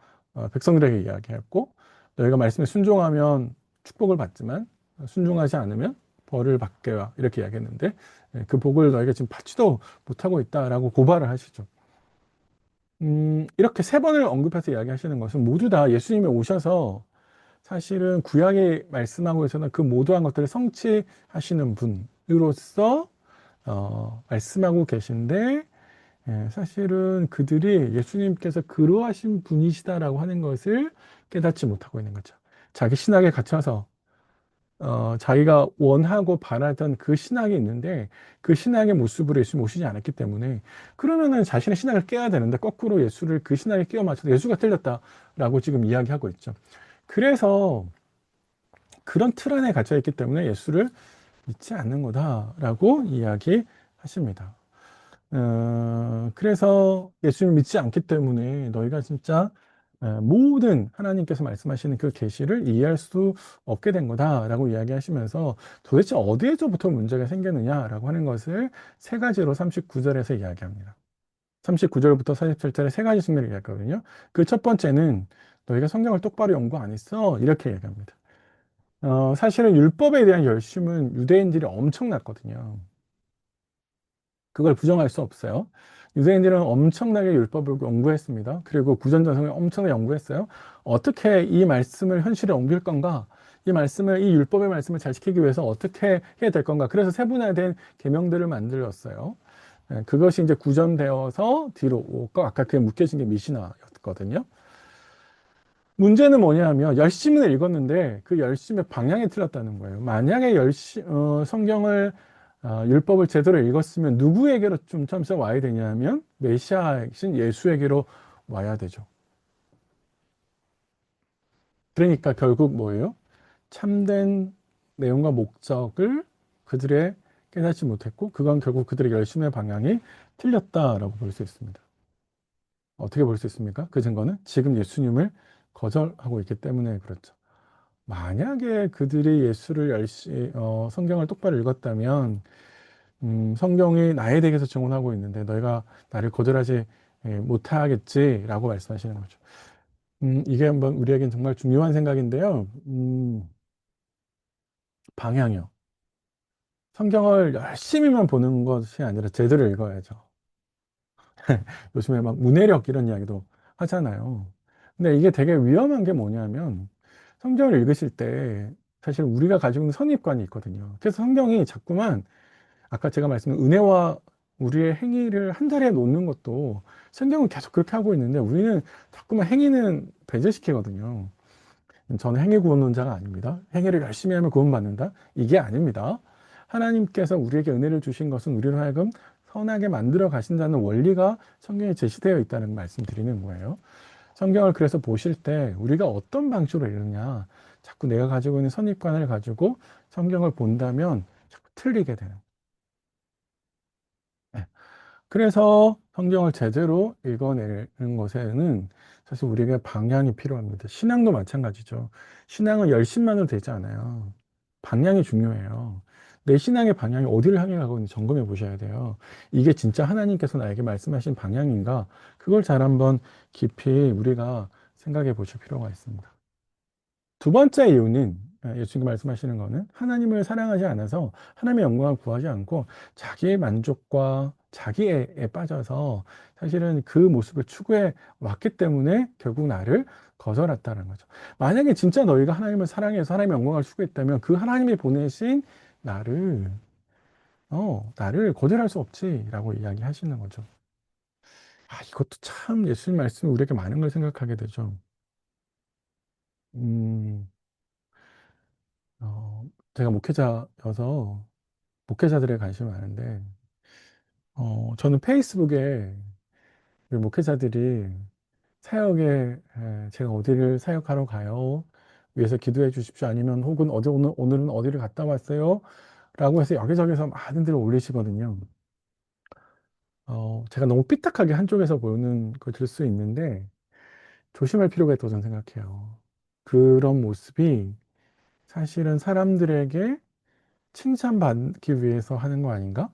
백성들에게 이야기했고, 너희가 말씀에 순종하면 축복을 받지만, 순종하지 않으면 벌을 받게와 이렇게 이야기했는데, 그 복을 너희가 지금 받지도 못하고 있다라고 고발을 하시죠. 이렇게 세 번을 언급해서 이야기하시는 것은 모두 다 예수님이 오셔서 사실은 구약에 말씀하고 있어서는 그 모두한 것들을 성취하시는 분으로서 말씀하고 계신데 사실은 그들이 예수님께서 그러하신 분이시다라고 하는 것을 깨닫지 못하고 있는 거죠. 자기 신학에 갇혀서 자기가 원하고 바라던 그 신학이 있는데 그 신학의 모습으로 예수님 오시지 않았기 때문에 그러면은 자신의 신학을 깨야 되는데 거꾸로 예수를 그 신학에 끼워 맞춰서 예수가 틀렸다라고 지금 이야기하고 있죠. 그래서 그런 틀 안에 갇혀 있기 때문에 예수를 믿지 않는 거다라고 이야기하십니다. 그래서 예수님을 믿지 않기 때문에 너희가 진짜 모든 하나님께서 말씀하시는 그 계시를 이해할 수 없게 된 거다라고 이야기하시면서 도대체 어디에서부터 문제가 생겼느냐라고 하는 것을 세 가지로 39절에서 이야기합니다. 39절부터 47절에 세 가지 측면을 이야기하거든요. 그 첫 번째는 너희가 성경을 똑바로 연구 안 했어. 이렇게 이야기합니다. 사실은 율법에 대한 열심은 유대인들이 엄청났거든요. 그걸 부정할 수 없어요. 유대인들은 엄청나게 율법을 연구했습니다. 그리고 구전전성을 엄청나게 연구했어요. 어떻게 이 말씀을 현실에 옮길 건가? 이 말씀을, 이 율법의 말씀을 잘 지키기 위해서 어떻게 해야 될 건가? 그래서 세분화된 계명들을 만들었어요. 그것이 이제 구전되어서 뒤로 오고, 아까 그게 묶여진 게 미시나였거든요. 문제는 뭐냐 하면 열심을 읽었는데 그 열심의 방향이 틀렸다는 거예요. 만약에 성경을 율법을 제대로 읽었으면 누구에게로 좀 점차 와야 되냐 하면 메시아이신 예수에게로 와야 되죠. 그러니까 결국 뭐예요? 참된 내용과 목적을 그들의 깨닫지 못했고 그건 결국 그들의 열심의 방향이 틀렸다라고 볼 수 있습니다. 어떻게 볼 수 있습니까? 그 증거는 지금 예수님을 거절하고 있기 때문에 그렇죠. 만약에 그들이 예수를 성경을 똑바로 읽었다면, 성경이 나에 대해서 증언하고 있는데 너희가 나를 거절하지 못하겠지라고 말씀하시는 거죠. 이게 한번 우리에겐 정말 중요한 생각인데요. 방향이요. 성경을 열심히만 보는 것이 아니라 제대로 읽어야죠. 요즘에 막 문해력 이런 이야기도 하잖아요. 근데 이게 되게 위험한 게 뭐냐면 성경을 읽으실 때 사실 우리가 가지고 있는 선입관이 있거든요. 그래서 성경이 자꾸만 아까 제가 말씀드린 은혜와 우리의 행위를 한 자리에 놓는 것도 성경은 계속 그렇게 하고 있는데 우리는 자꾸만 행위는 배제시키거든요. 저는 행위 구원론자가 아닙니다. 행위를 열심히 하면 구원받는다? 이게 아닙니다. 하나님께서 우리에게 은혜를 주신 것은 우리로 하여금 선하게 만들어 가신다는 원리가 성경에 제시되어 있다는 말씀 드리는 거예요. 성경을 그래서 보실 때 우리가 어떤 방식으로 읽느냐, 자꾸 내가 가지고 있는 선입관을 가지고 성경을 본다면 자꾸 틀리게 되는. 네. 그래서 성경을 제대로 읽어내는 것에는 사실 우리에게 방향이 필요합니다. 신앙도 마찬가지죠. 신앙은 열심만으로 되지 않아요. 방향이 중요해요. 내 신앙의 방향이 어디를 향해 가고 있는지 점검해 보셔야 돼요. 이게 진짜 하나님께서 나에게 말씀하신 방향인가? 그걸 잘 한번 깊이 우리가 생각해 보실 필요가 있습니다. 두 번째 이유는 예수님이 말씀하시는 거는 하나님을 사랑하지 않아서 하나님의 영광을 구하지 않고 자기의 만족과 자기애에 빠져서 사실은 그 모습을 추구해 왔기 때문에 결국 나를 거절했다는 거죠. 만약에 진짜 너희가 하나님을 사랑해서 하나님의 영광을 추구했다면 그 하나님이 보내신 나를 나를 거절할 수 없지라고 이야기하시는 거죠. 이것도 참 예수님 말씀이 우리에게 많은 걸 생각하게 되죠. 음, 어, 제가 목회자여서 목회자들의 관심이 많은데, 저는 페이스북에 우리 목회자들이 사역에 제가 어디를 사역하러 가요? 위해서 기도해 주십시오. 아니면 혹은 오늘은 어디를 갔다 왔어요? 라고 해서 여기저기서 많은들 올리시거든요. 제가 너무 삐딱하게 한쪽에서 보는 걸 들 수 있는데 조심할 필요가 있다고 저는 생각해요. 그런 모습이 사실은 사람들에게 칭찬받기 위해서 하는 거 아닌가?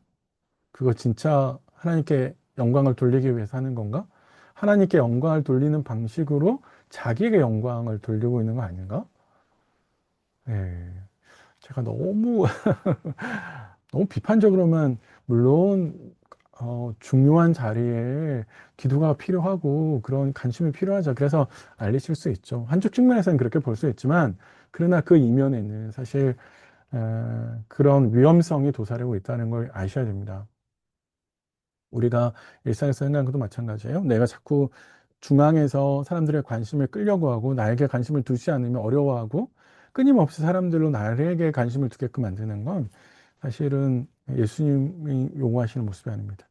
그거 진짜 하나님께 영광을 돌리기 위해서 하는 건가? 하나님께 영광을 돌리는 방식으로 자기에게 영광을 돌리고 있는 거 아닌가? 네. 제가 너무, 너무 비판적으로만, 물론, 중요한 자리에 기도가 필요하고 그런 관심이 필요하죠. 그래서 알리실 수 있죠. 한쪽 측면에서는 그렇게 볼 수 있지만, 그러나 그 이면에는 사실, 그런 위험성이 도사리고 있다는 걸 아셔야 됩니다. 우리가 일상에서 생각하는 것도 마찬가지예요. 내가 자꾸 중앙에서 사람들의 관심을 끌려고 하고 나에게 관심을 두지 않으면 어려워하고 끊임없이 사람들로 나에게 관심을 두게끔 만드는 건 사실은 예수님이 요구하시는 모습이 아닙니다.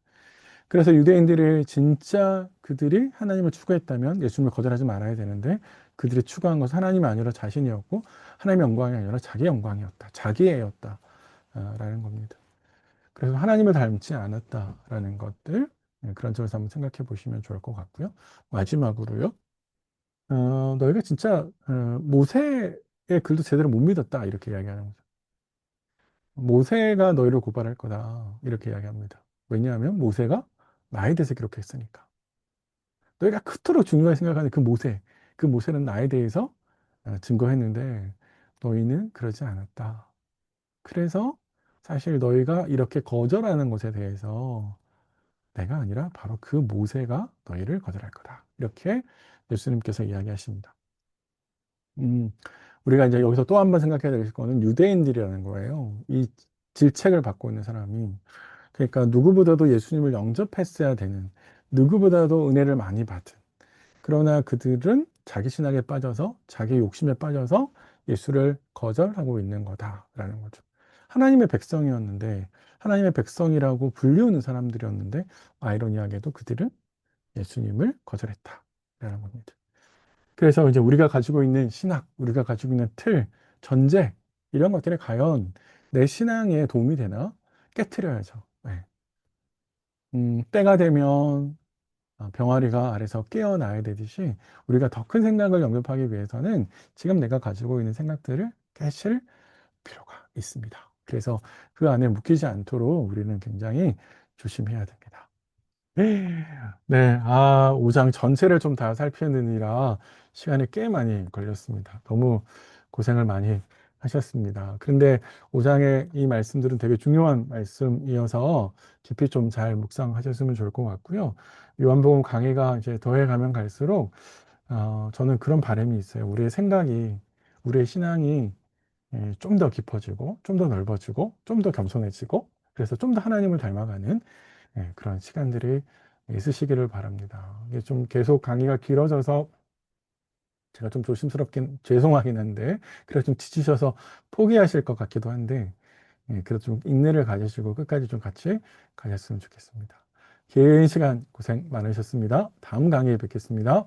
그래서 유대인들이 진짜 그들이 하나님을 추구했다면 예수님을 거절하지 말아야 되는데 그들이 추구한 것은 하나님이 아니라 자신이었고 하나님의 영광이 아니라 자기 영광이었다. 자기애였다. 라는 겁니다. 그래서 하나님을 닮지 않았다라는 것들, 그런 점에서 한번 생각해 보시면 좋을 것 같고요. 마지막으로요. 너희가 진짜 모세의 글도 제대로 못 믿었다 이렇게 이야기하는 거죠. 모세가 너희를 고발할 거다 이렇게 이야기합니다. 왜냐하면 모세가 나에 대해서 기록했으니까. 너희가 그토록 중요하게 생각하는 그 모세는 나에 대해서 증거했는데 너희는 그러지 않았다. 그래서 사실 너희가 이렇게 거절하는 것에 대해서 내가 아니라 바로 그 모세가 너희를 거절할 거다. 이렇게 예수님께서 이야기하십니다. 음, 우리가 이제 여기서 또 한 번 생각해야 될 거는 유대인들이라는 거예요. 이 질책을 받고 있는 사람이. 그러니까 누구보다도 예수님을 영접했어야 되는, 누구보다도 은혜를 많이 받은. 그러나 그들은 자기 신학에 빠져서, 자기 욕심에 빠져서 예수를 거절하고 있는 거다라는 거죠. 하나님의 백성이었는데, 하나님의 백성이라고 불리우는 사람들이었는데, 아이러니하게도 그들은 예수님을 거절했다라는 겁니다. 그래서 이제 우리가 가지고 있는 신학, 우리가 가지고 있는 틀, 전제, 이런 것들이 과연 내 신앙에 도움이 되나? 깨트려야죠. 네. 때가 되면 병아리가 알에서 깨어나야 되듯이 우리가 더 큰 생각을 영접하기 위해서는 지금 내가 가지고 있는 생각들을 깨실 필요가 있습니다. 그래서 그 안에 묶이지 않도록 우리는 굉장히 조심해야 됩니다. 네, 5장 전체를 좀 다 살피느니라 시간이 꽤 많이 걸렸습니다. 너무 고생을 많이 하셨습니다. 그런데 5장의 이 말씀들은 되게 중요한 말씀이어서 깊이 좀 잘 묵상하셨으면 좋을 것 같고요. 요한복음 강의가 이제 더해가면 갈수록 저는 그런 바람이 있어요. 우리의 생각이, 우리의 신앙이 좀 더 깊어지고, 좀 더 넓어지고, 좀 더 겸손해지고, 그래서 좀 더 하나님을 닮아가는 그런 시간들이 있으시기를 바랍니다. 이게 좀 계속 강의가 길어져서 제가 좀 조심스럽긴 죄송하긴 한데 그래서 좀 지치셔서 포기하실 것 같기도 한데 그래도 좀 인내를 가지시고 끝까지 좀 같이 가셨으면 좋겠습니다. 긴 시간 고생 많으셨습니다. 다음 강의에 뵙겠습니다.